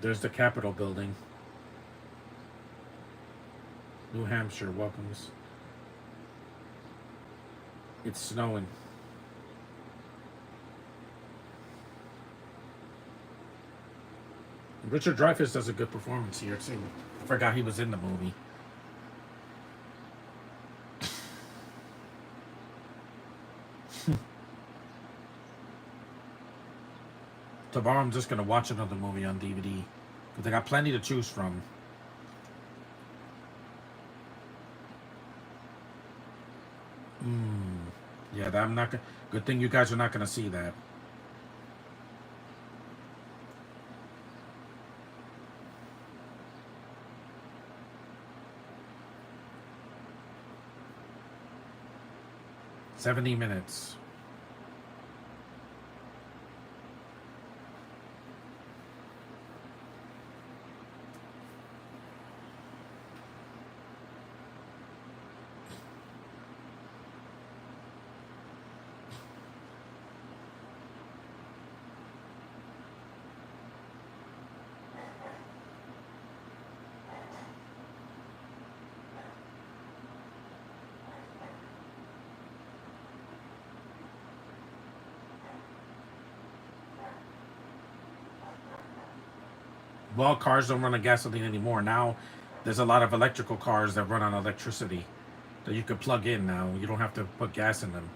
There's the Capitol building. New Hampshire welcomes. It's snowing. Richard Dreyfuss does a good performance here too. I forgot he was in the movie. Tomorrow I'm just gonna watch another movie on DVD because I got plenty to choose from. Yeah, that I'm not gonna. Good thing you guys are not gonna see that. 70 minutes. Well, cars don't run on gasoline anymore. Now, there's a lot of electrical cars that run on electricity. that you could plug in now. You don't have to put gas in them.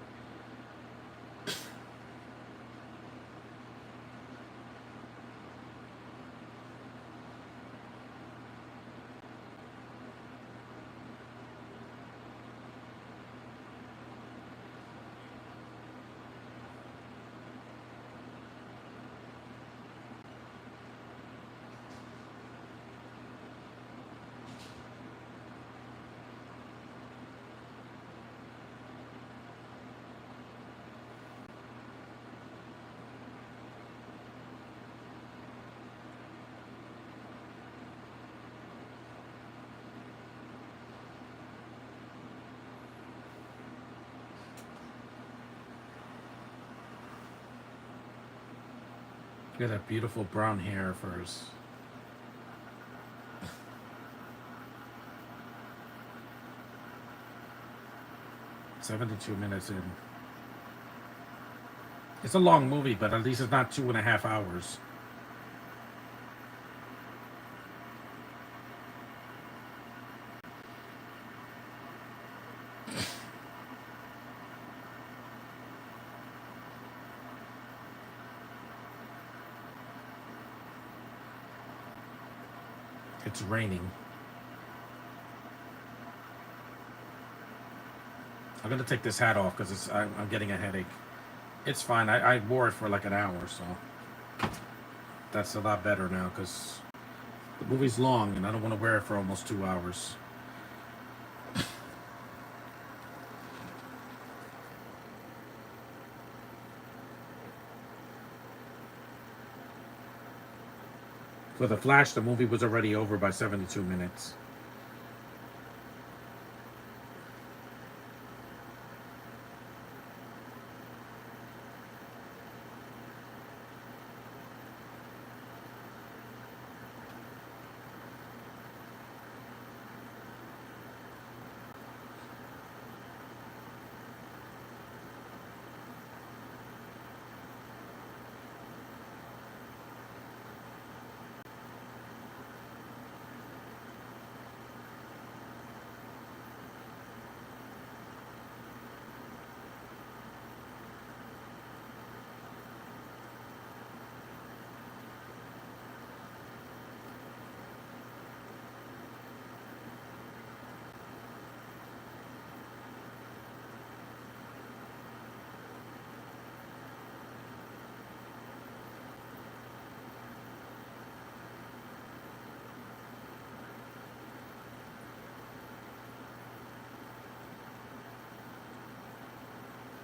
Look at that beautiful brown hair of hers. 72 minutes in. It's a long movie, but at least it's not 2.5 hours. It's raining. I'm gonna take this hat off because I'm getting a headache. It's fine. I wore it for like an hour, so that's a lot better now because the movie's long and I don't want to wear it for almost 2 hours. For The Flash, the movie was already over by 72 minutes.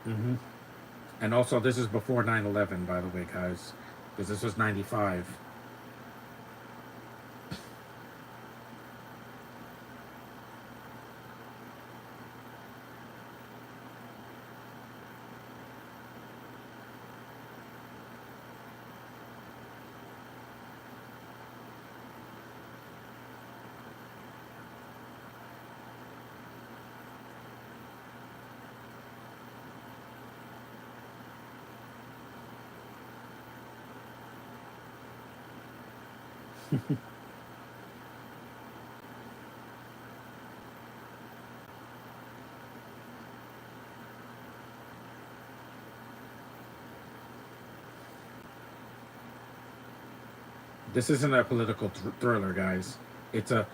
Mm-hmm. And also, this is before 9/11, by the way, guys, because this was 95. This isn't a political thriller, guys. It's a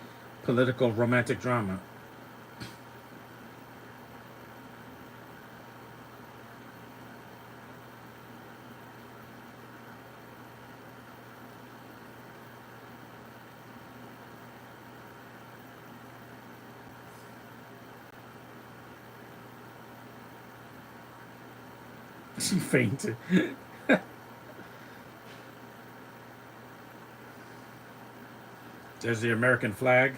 political romantic drama. She fainted. There's the American flag.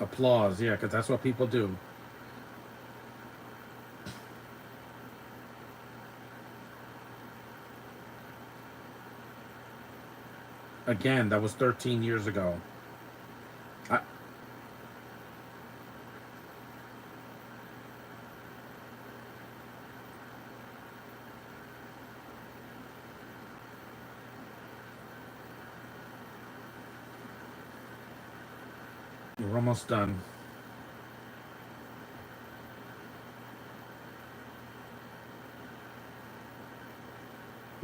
Applause, yeah, because that's what people do. Again, that was 13 years ago. I, we're almost done.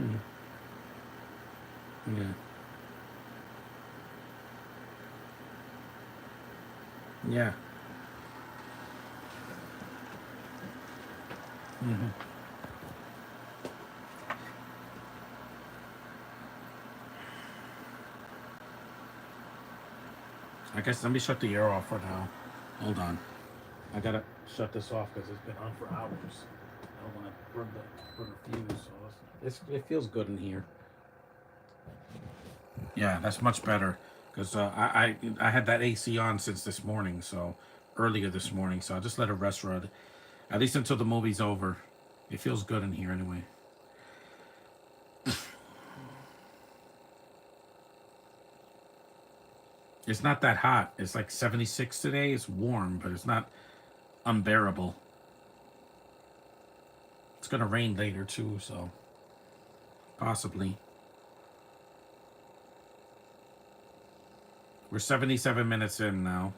Mhm. Yeah. Yeah. Hmm. I guess let me shut the air off for now. Hold on. I gotta shut this off because it's been on for hours. I don't want to burn the fuse. So it feels good in here. Yeah, that's much better because I had that AC on since this morning, so earlier this morning. So I'll just let it rest run at least until the movie's over. It feels good in here anyway. It's not that hot. It's like 76 today. It's warm, but it's not unbearable. It's gonna rain later too, so possibly. We're 77 minutes in now.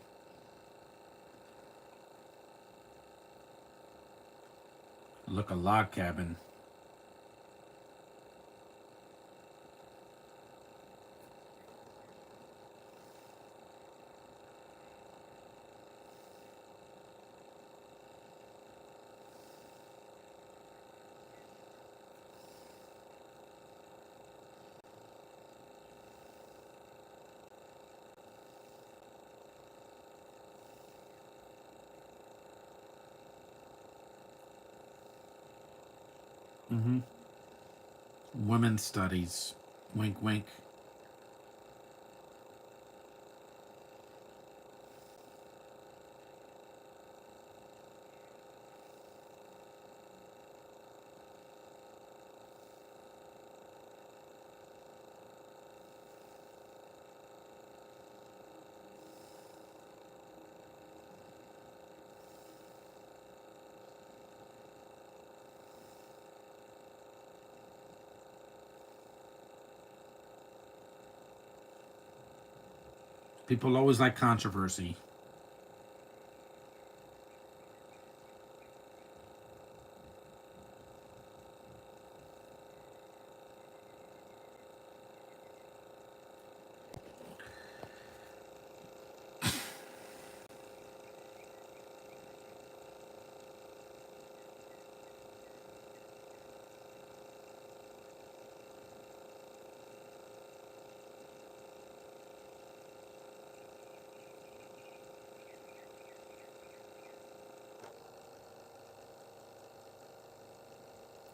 Look, a log cabin. Mm-hmm. Women's studies. Wink, wink. People always like controversy.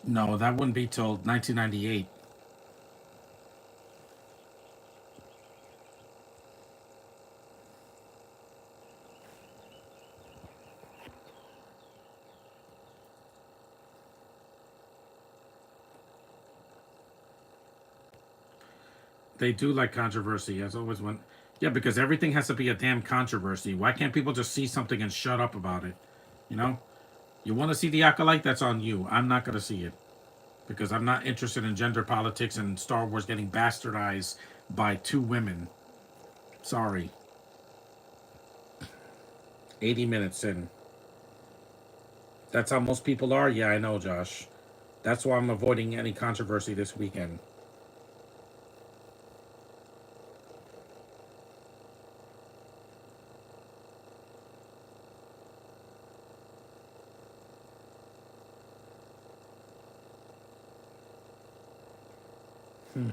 No, that wouldn't be till 1998. They do like controversy. As always, when yeah, because everything has to be a damn controversy. Why can't people just see something and shut up about it? You know, you want to see the acolyte? That's on you. I'm not gonna see it because I'm not interested in gender politics and Star Wars getting bastardized by two women. Sorry. 80 minutes in. That's how most people are. Yeah, I know, Josh. That's why I'm avoiding any controversy this weekend. Hmm.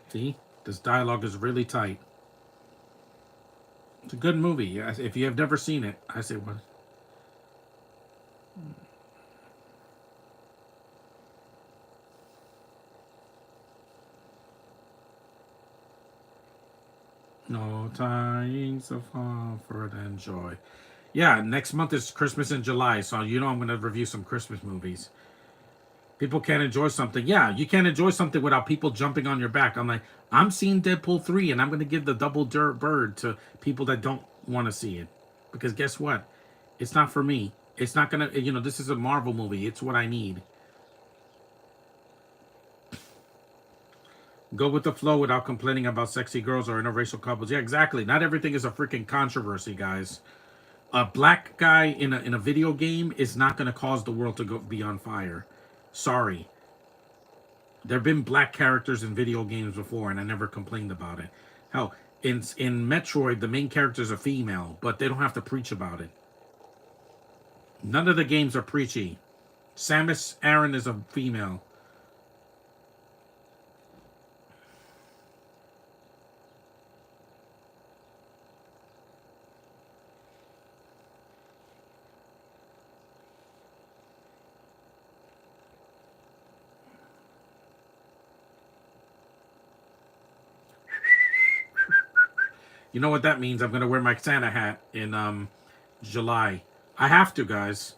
See, this dialogue is really tight. It's a good movie. If you have never seen it, I say what? No tidings of comfort and joy. Yeah, next month is Christmas in July, so you know I'm going to review some Christmas movies. People can't enjoy something. Yeah, you can't enjoy something without people jumping on your back. I'm like, I'm seeing Deadpool 3 and I'm going to give the double dirt bird to people that don't want to see it. Because guess what? It's not for me. It's not going to, this is a Marvel movie. It's what I need. Go with the flow without complaining about sexy girls or interracial couples. Yeah, exactly. Not everything is a freaking controversy, guys. A black guy in a video game is not going to cause the world to be on fire. Sorry. There have been black characters in video games before, and I never complained about it. Hell, in Metroid, the main character is a female, but they don't have to preach about it. None of the games are preachy. Samus Aran is a female. You know what that means? I'm gonna wear my Santa hat in July. I have to, guys.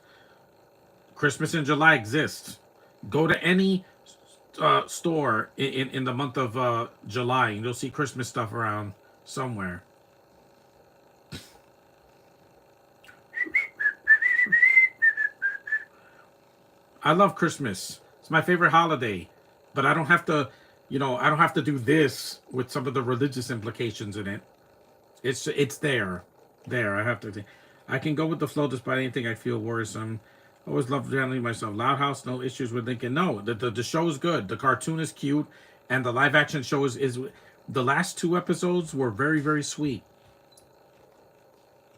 Christmas in July exists. Go to any store in the month of July, and you'll see Christmas stuff around somewhere. I love Christmas. It's my favorite holiday, but I don't have to, I don't have to do this with some of the religious implications in it. It's there. I have to. I can go with the flow despite anything I feel worrisome. I always love channeling myself. Loud House, no issues with Lincoln. No, the show is good. The cartoon is cute, and the live action show is the last two episodes were very, very sweet.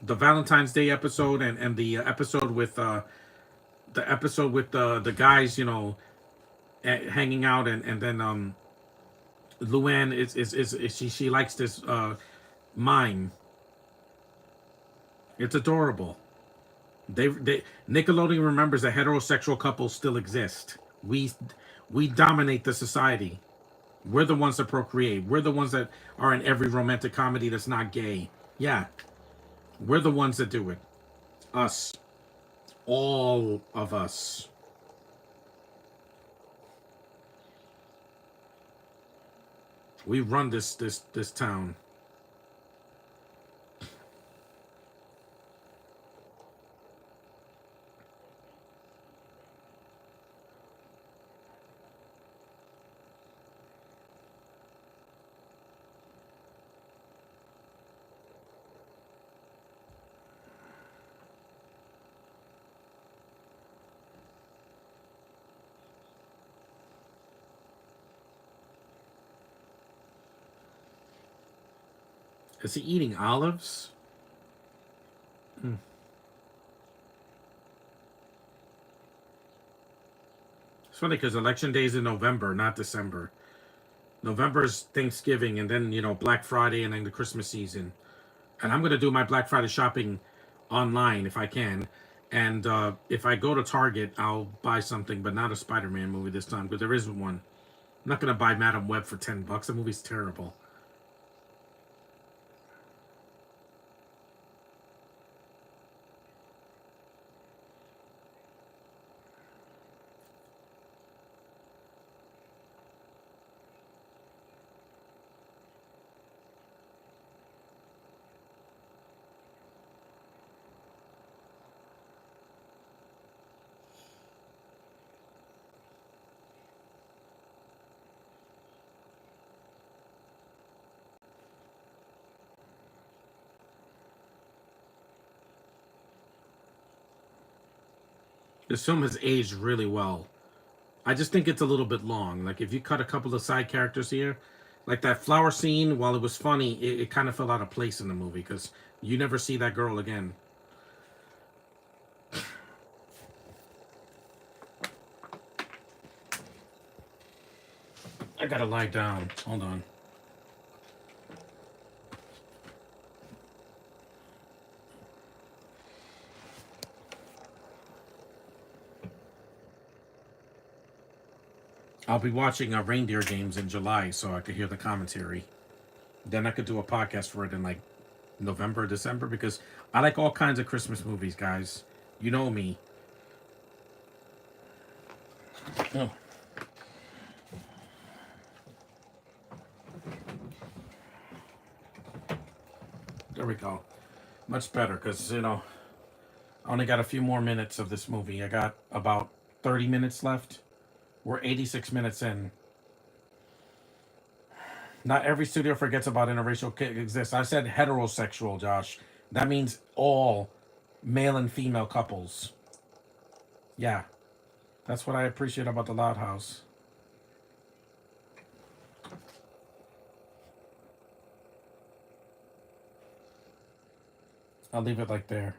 The Valentine's Day episode and the episode with the guys, hanging out, and then Luann is she likes this mime. It's adorable. They Nickelodeon remembers that heterosexual couples still exist. We dominate the society. We're the ones that procreate. We're the ones that are in every romantic comedy that's not gay. Yeah. We're the ones that do it. Us. All of us. We run this town. Is he eating olives? Hmm. It's funny because election day is in November, not December. November's Thanksgiving, and then Black Friday, and then the Christmas season. And I'm gonna do my Black Friday shopping online if I can. And if I go to Target, I'll buy something, but not a Spider-Man movie this time because there isn't one. I'm not gonna buy Madam Web for $10. The movie's terrible. This film has aged really well. I just think it's a little bit long. Like if you cut a couple of side characters here, like that flower scene, while it was funny, it kind of fell out of place in the movie because you never see that girl again. I gotta lie down. Hold on. I'll be watching reindeer games in July so I could hear the commentary. Then I could do a podcast for it in like November, December, because I like all kinds of Christmas movies, guys. You know me. Oh, there we go. Much better because, I only got a few more minutes of this movie. I got about 30 minutes left. We're 86 minutes in. Not every studio forgets about interracial exists. I said heterosexual, Josh. That means all male and female couples. Yeah, that's what I appreciate about the Loud House. I'll leave it like there.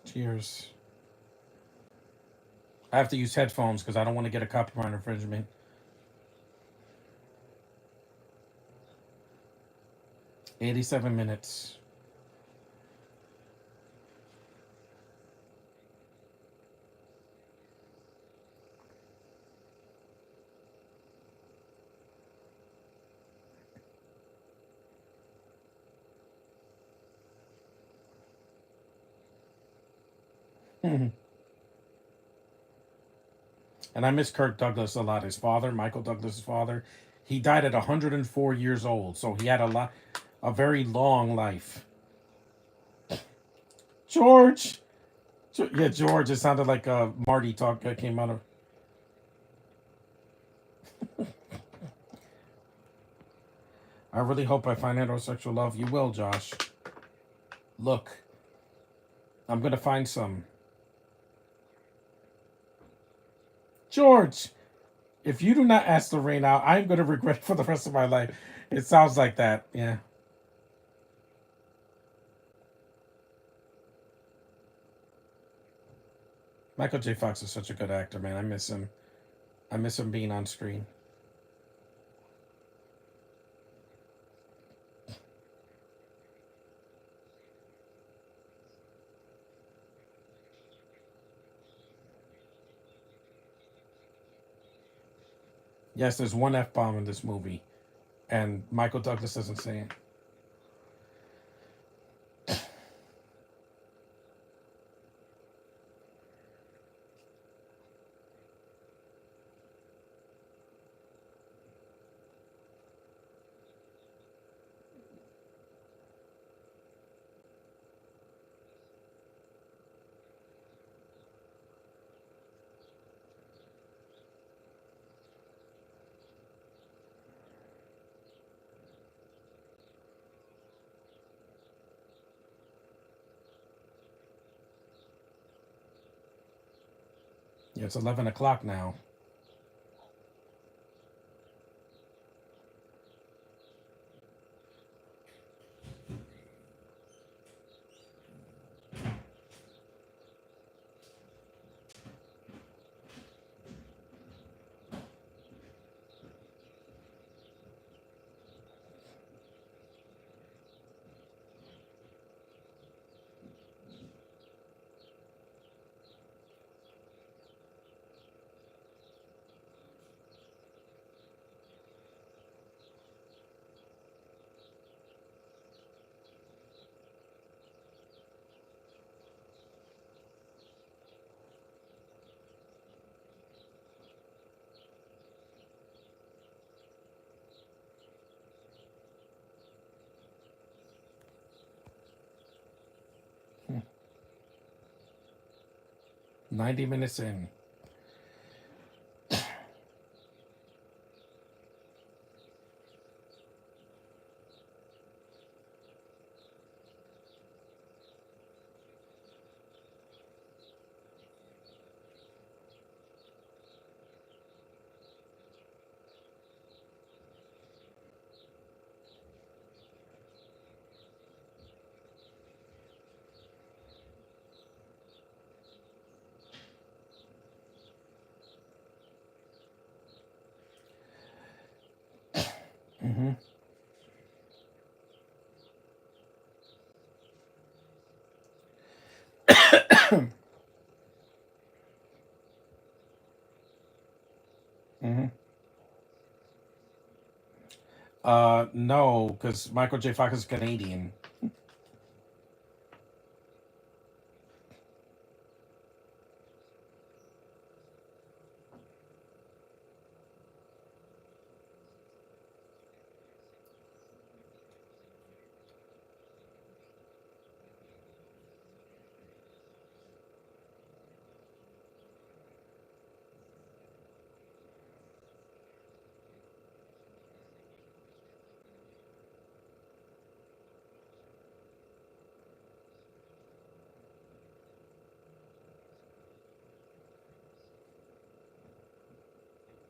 Cheers. I have to use headphones because I don't want to get a copyright infringement. 87 minutes. And I miss Kirk Douglas a lot. His father, Michael Douglas's father, he died at 104 years old. So he had a very long life. George! Yeah, George. It sounded like Marty talk that came out of. I really hope I find heterosexual love. You will, Josh. Look, I'm gonna find some. George, if you do not ask the rain out, I'm gonna regret it for the rest of my life. It sounds like that. Yeah. Michael J. Fox is such a good actor, man. I miss him. I miss him being on screen. Yes, there's one F bomb in this movie, and Michael Douglas doesn't say it. Yeah, it's 11 o'clock now. Hmm. 90 minutes in. Mm-hmm. Mm-hmm. No, because Michael J. Fox is Canadian.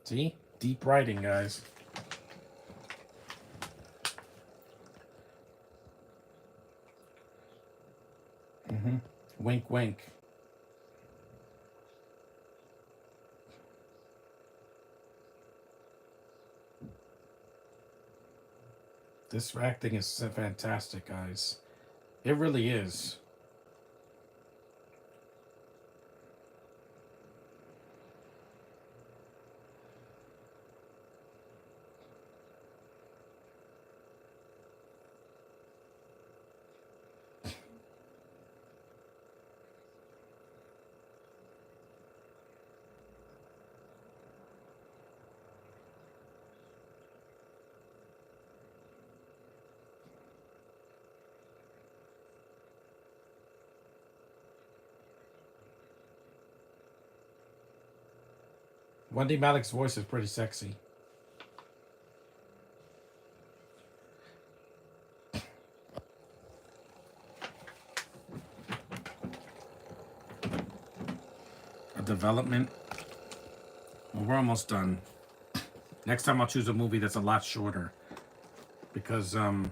See? Deep writing, guys. Mm-hmm. Wink, wink. This acting is fantastic, guys. It really is. Wendy Malik's voice is pretty sexy. A development. Well, we're almost done. Next time I'll choose a movie that's a lot shorter because an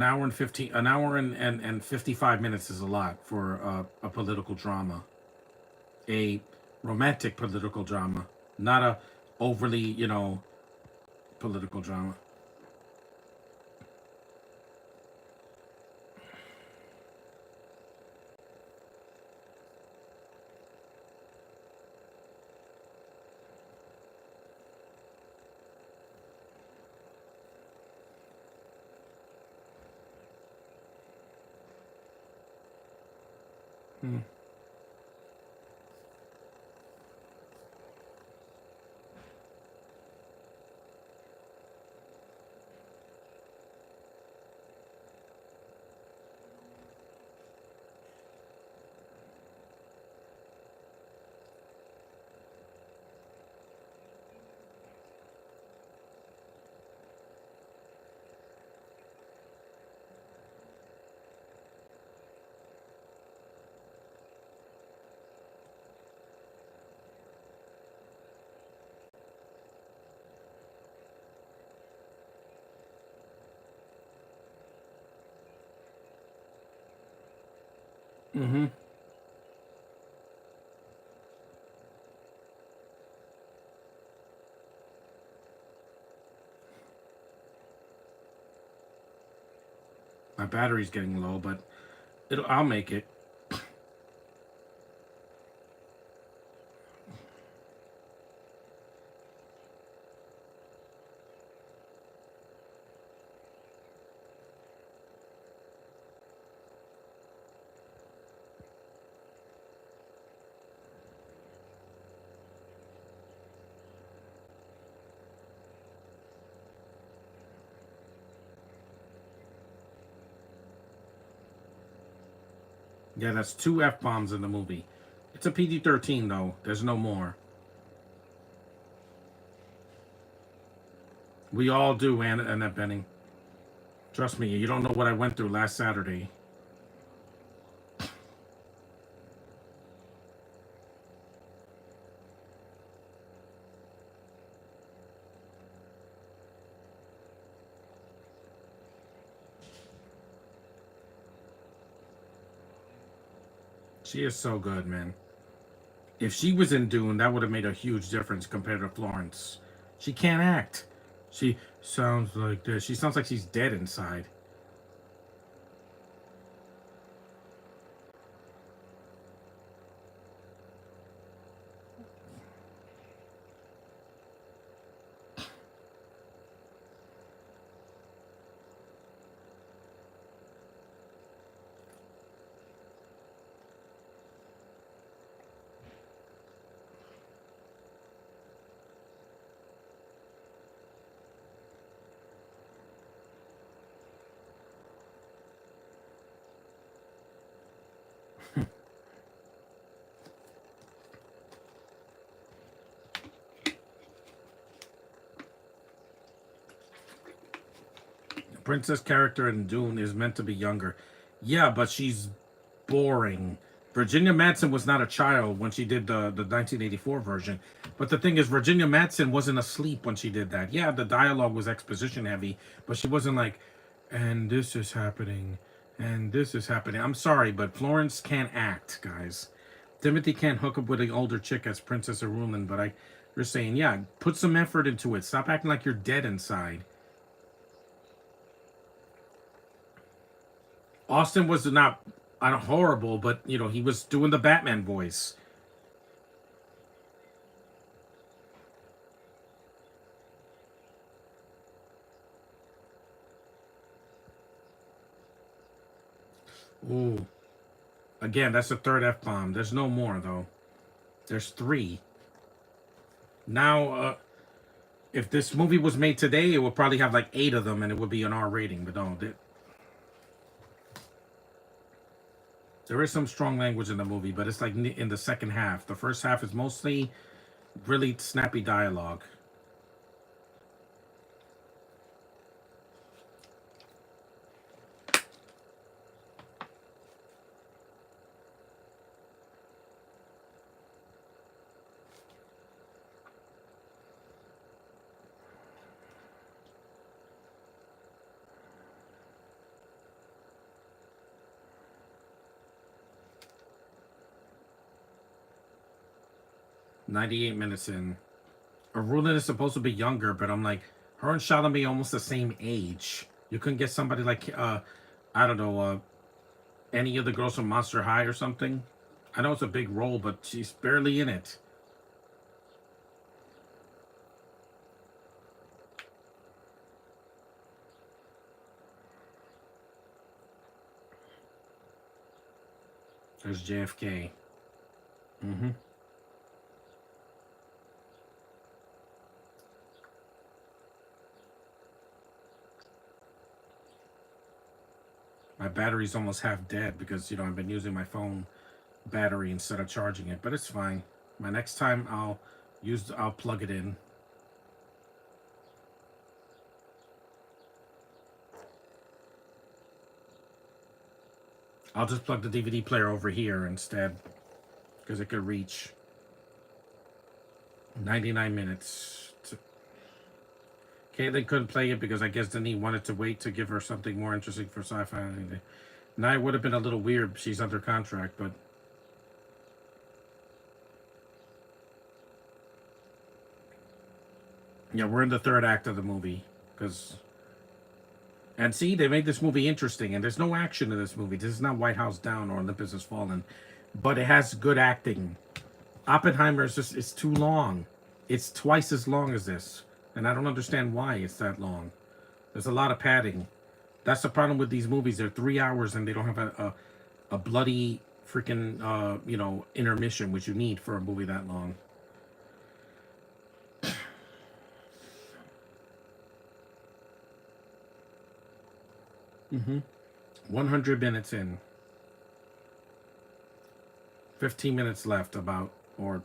hour and 15 an hour and 55 minutes is a lot for a political drama, a romantic political drama, not a overly political drama. Hmm. Mm-hmm. My battery's getting low, but I'll make it. Yeah, that's two F bombs in the movie. It's a PG-13 though. There's no more. We all do, Annette Benning. Trust me, you don't know what I went through last Saturday. She is so good, man. If she was in Dune, that would have made a huge difference compared to Florence. She can't act. She sounds like this. She sounds like she's dead inside. princess character in Dune is meant to be younger. Yeah, but she's boring. Virginia Madsen was not a child when she did the 1984 version. But the thing is, Virginia Madsen wasn't asleep when she did that. Yeah, the dialogue was exposition heavy, but she wasn't like, and this is happening, and this is happening. I'm sorry, but Florence can't act, guys. Timothy can't hook up with an older chick as Princess Irulan, but you're saying, yeah, put some effort into it. Stop acting like you're dead inside. Austin was not, I don't horrible, but you know he was doing the Batman voice. Ooh, again, that's the third F bomb. There's no more though. There's three. Now, if this movie was made today, it would probably have like 8 of them, and it would be an R rating. But no, there is some strong language in the movie, but it's like in the second half. The first half is mostly really snappy dialogue. 98 minutes in. Aruna is supposed to be younger, but I'm like, her and Chalamet almost the same age. You couldn't get somebody like, I don't know, any of the girls from Monster High or something. I know it's a big role, but she's barely in it. There's JFK. Mm-hmm. My battery's almost half dead because, you know, I've been using my phone battery instead of charging it, but it's fine. My next time I'll plug it in. I'll just plug the DVD player over here instead because it could reach 99 minutes. Caitlin couldn't play it because I guess Denise wanted to wait to give her something more interesting for sci-fi. Now it would have been a little weird. She's under contract, but yeah, we're in the third act of the movie because. And see, they made this movie interesting, and there's no action in this movie. This is not White House Down or Olympus Has Fallen, but it has good acting. Oppenheimer is just, it's too long. It's twice as long as this, and I don't understand why it's that long. There's a lot of padding. That's the problem with these movies. They're 3 hours, and they don't have a bloody freaking, intermission, which you need for a movie that long. Mm-hmm. 100 minutes in. 15 minutes left about, or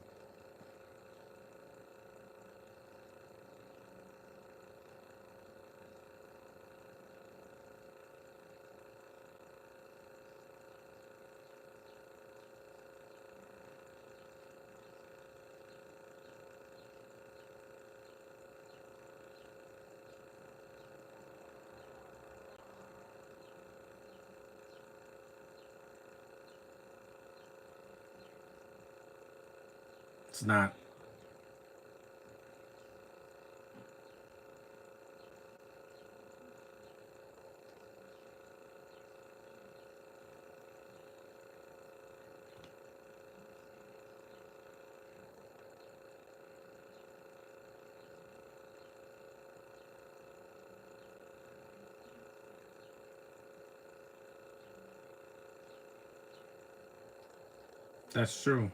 it's not. That's true.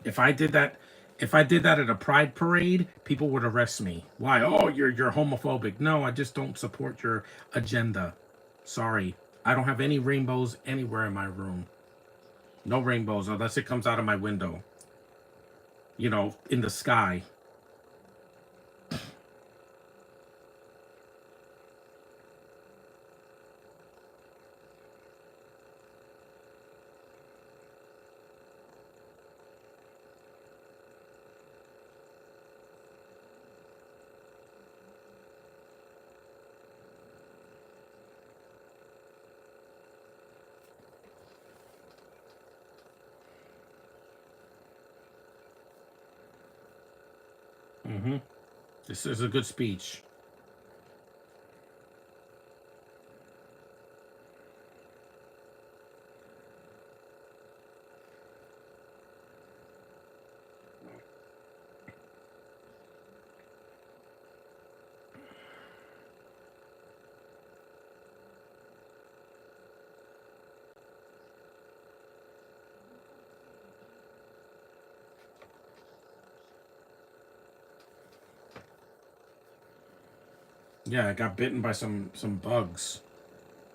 If I did that, if I did that at a pride parade, people would arrest me. Why? Oh, you're homophobic. No, I just don't support your agenda. Sorry. I don't have any rainbows anywhere in my room. No rainbows unless it comes out of my window. in the sky. Hmm. This is a good speech. Yeah, I got bitten by some bugs.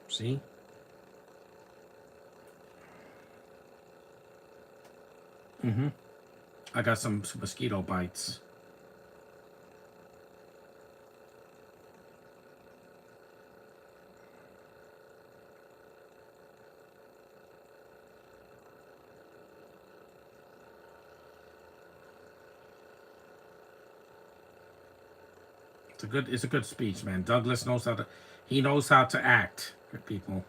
See? Mm-hmm. I got some mosquito bites. It's a good speech, man. Douglas knows how to he knows how to act for people.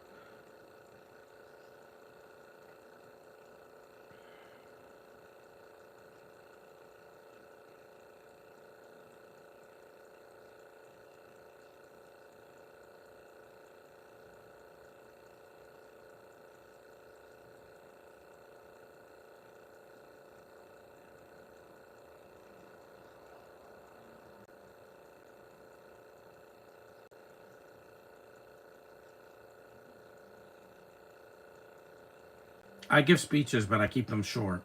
I give speeches, but I keep them short.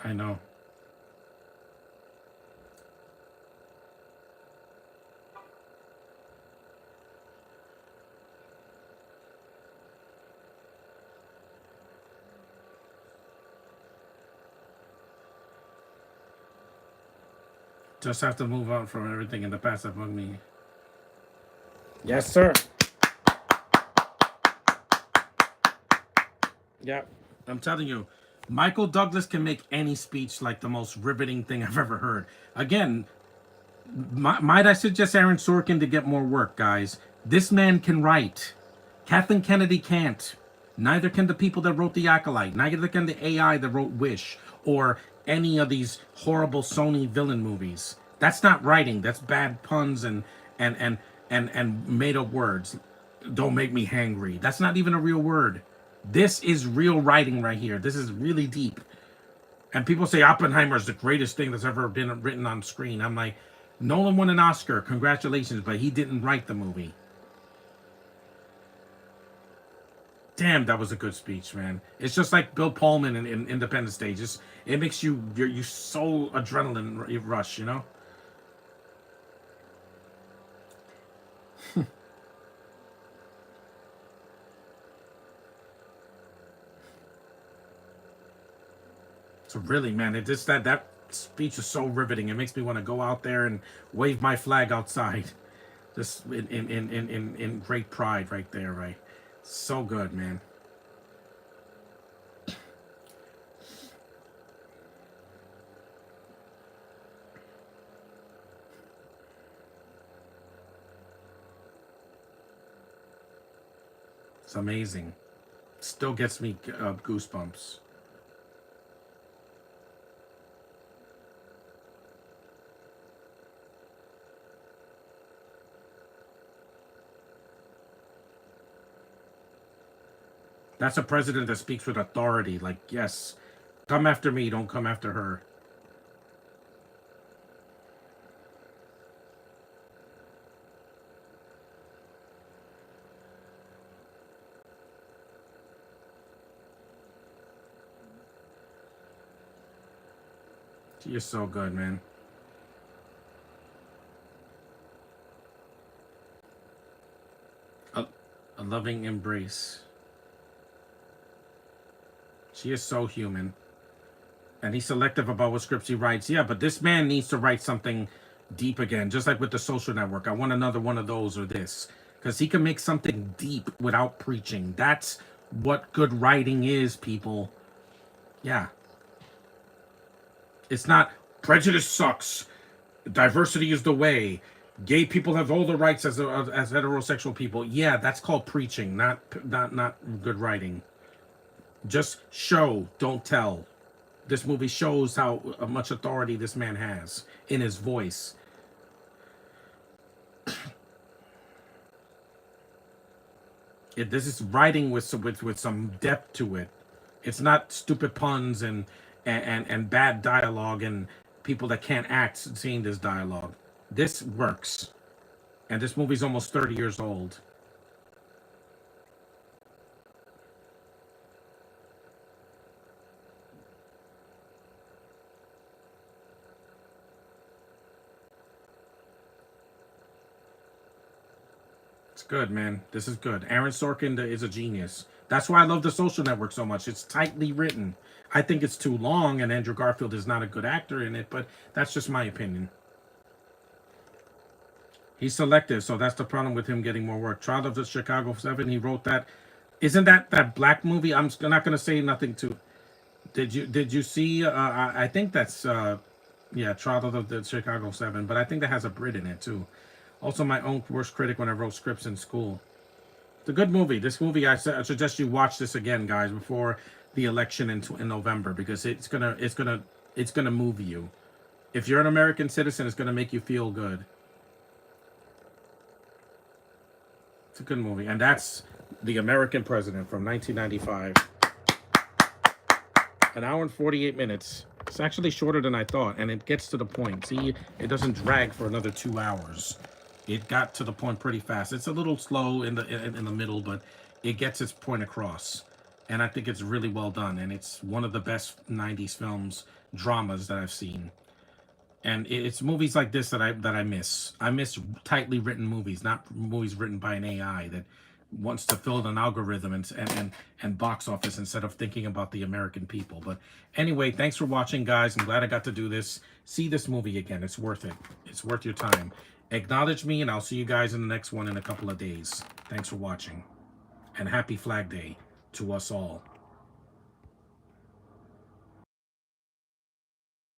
I know. Just have to move on from everything in the past that bugged me. Yes, sir. Yeah. I'm telling you, Michael Douglas can make any speech like the most riveting thing I've ever heard. Again, might I suggest Aaron Sorkin to get more work, guys? This man can write. Kathleen Kennedy can't. Neither can the people that wrote The Acolyte. Neither can the AI that wrote Wish or any of these horrible Sony villain movies. That's not writing. That's bad puns and and and made up words. Don't make me hangry. That's not even a real word. This is real writing right here. This is really deep. And people say Oppenheimer is the greatest thing that's ever been written on screen. I'm like, Nolan won an Oscar. Congratulations, but he didn't write the movie. Damn, that was a good speech, man. It's just like Bill Pullman in Independence Day. Just it makes you so adrenaline rush, you know. So really, man, it just that speech is so riveting. It makes me want to go out there and wave my flag outside, just in great pride, right there, right. So good, man. It's amazing. Still gets me goosebumps. That's a president that speaks with authority. Like, yes, come after me, don't come after her. She is so good, man. A, a loving embrace. She is so human. And he's selective about what scripts he writes. Yeah, but this man needs to write something deep again, just like with the Social Network. I want another one of those or this, because he can make something deep without preaching. That's what good writing is, people. Yeah, it's not prejudice sucks. Diversity is the way. Gay people have all the rights as heterosexual people. Yeah, that's called preaching, not good writing. Just show, don't tell. This movie shows how much authority this man has in his voice. This is writing with some depth to it. It's not stupid puns and bad dialogue and people that can't act seeing this dialogue. This works, and this movie's almost 30 years old. It's good, man. This is good. Aaron Sorkin is a genius. That's why I love The Social Network so much. It's tightly written. I think it's too long, and Andrew Garfield is not a good actor in it, but that's just my opinion. He's selective, so that's the problem with him getting more work. Trial of the Chicago 7, he wrote that. Isn't that black movie? I'm not going to say nothing to. Did you see? I think that's yeah, Trial of the Chicago 7, but I think that has a Brit in it too. Also, my own worst critic when I wrote scripts in school. It's a good movie. This movie, I suggest you watch this again, guys, before the election in November, because it's gonna move you. If you're an American citizen, it's gonna make you feel good. It's a good movie, and that's The American President from 1995. An hour and 48 minutes. It's actually shorter than I thought, and it gets to the point. See, it doesn't drag for another 2 hours. It got to the point pretty fast. It's a little slow in the middle, but it gets its point across. And I think it's really well done, and it's one of the best 90s films, dramas that I've seen. And it's movies like this that I miss. I miss tightly written movies, not movies written by an AI that wants to fill an algorithm and box office instead of thinking about the American people. But anyway, thanks for watching, guys. I'm glad I got to do this. See this movie again. It's worth it. It's worth your time. Acknowledge me, and I'll see you guys in the next one in a couple of days. Thanks for watching, and happy Flag Day to us all.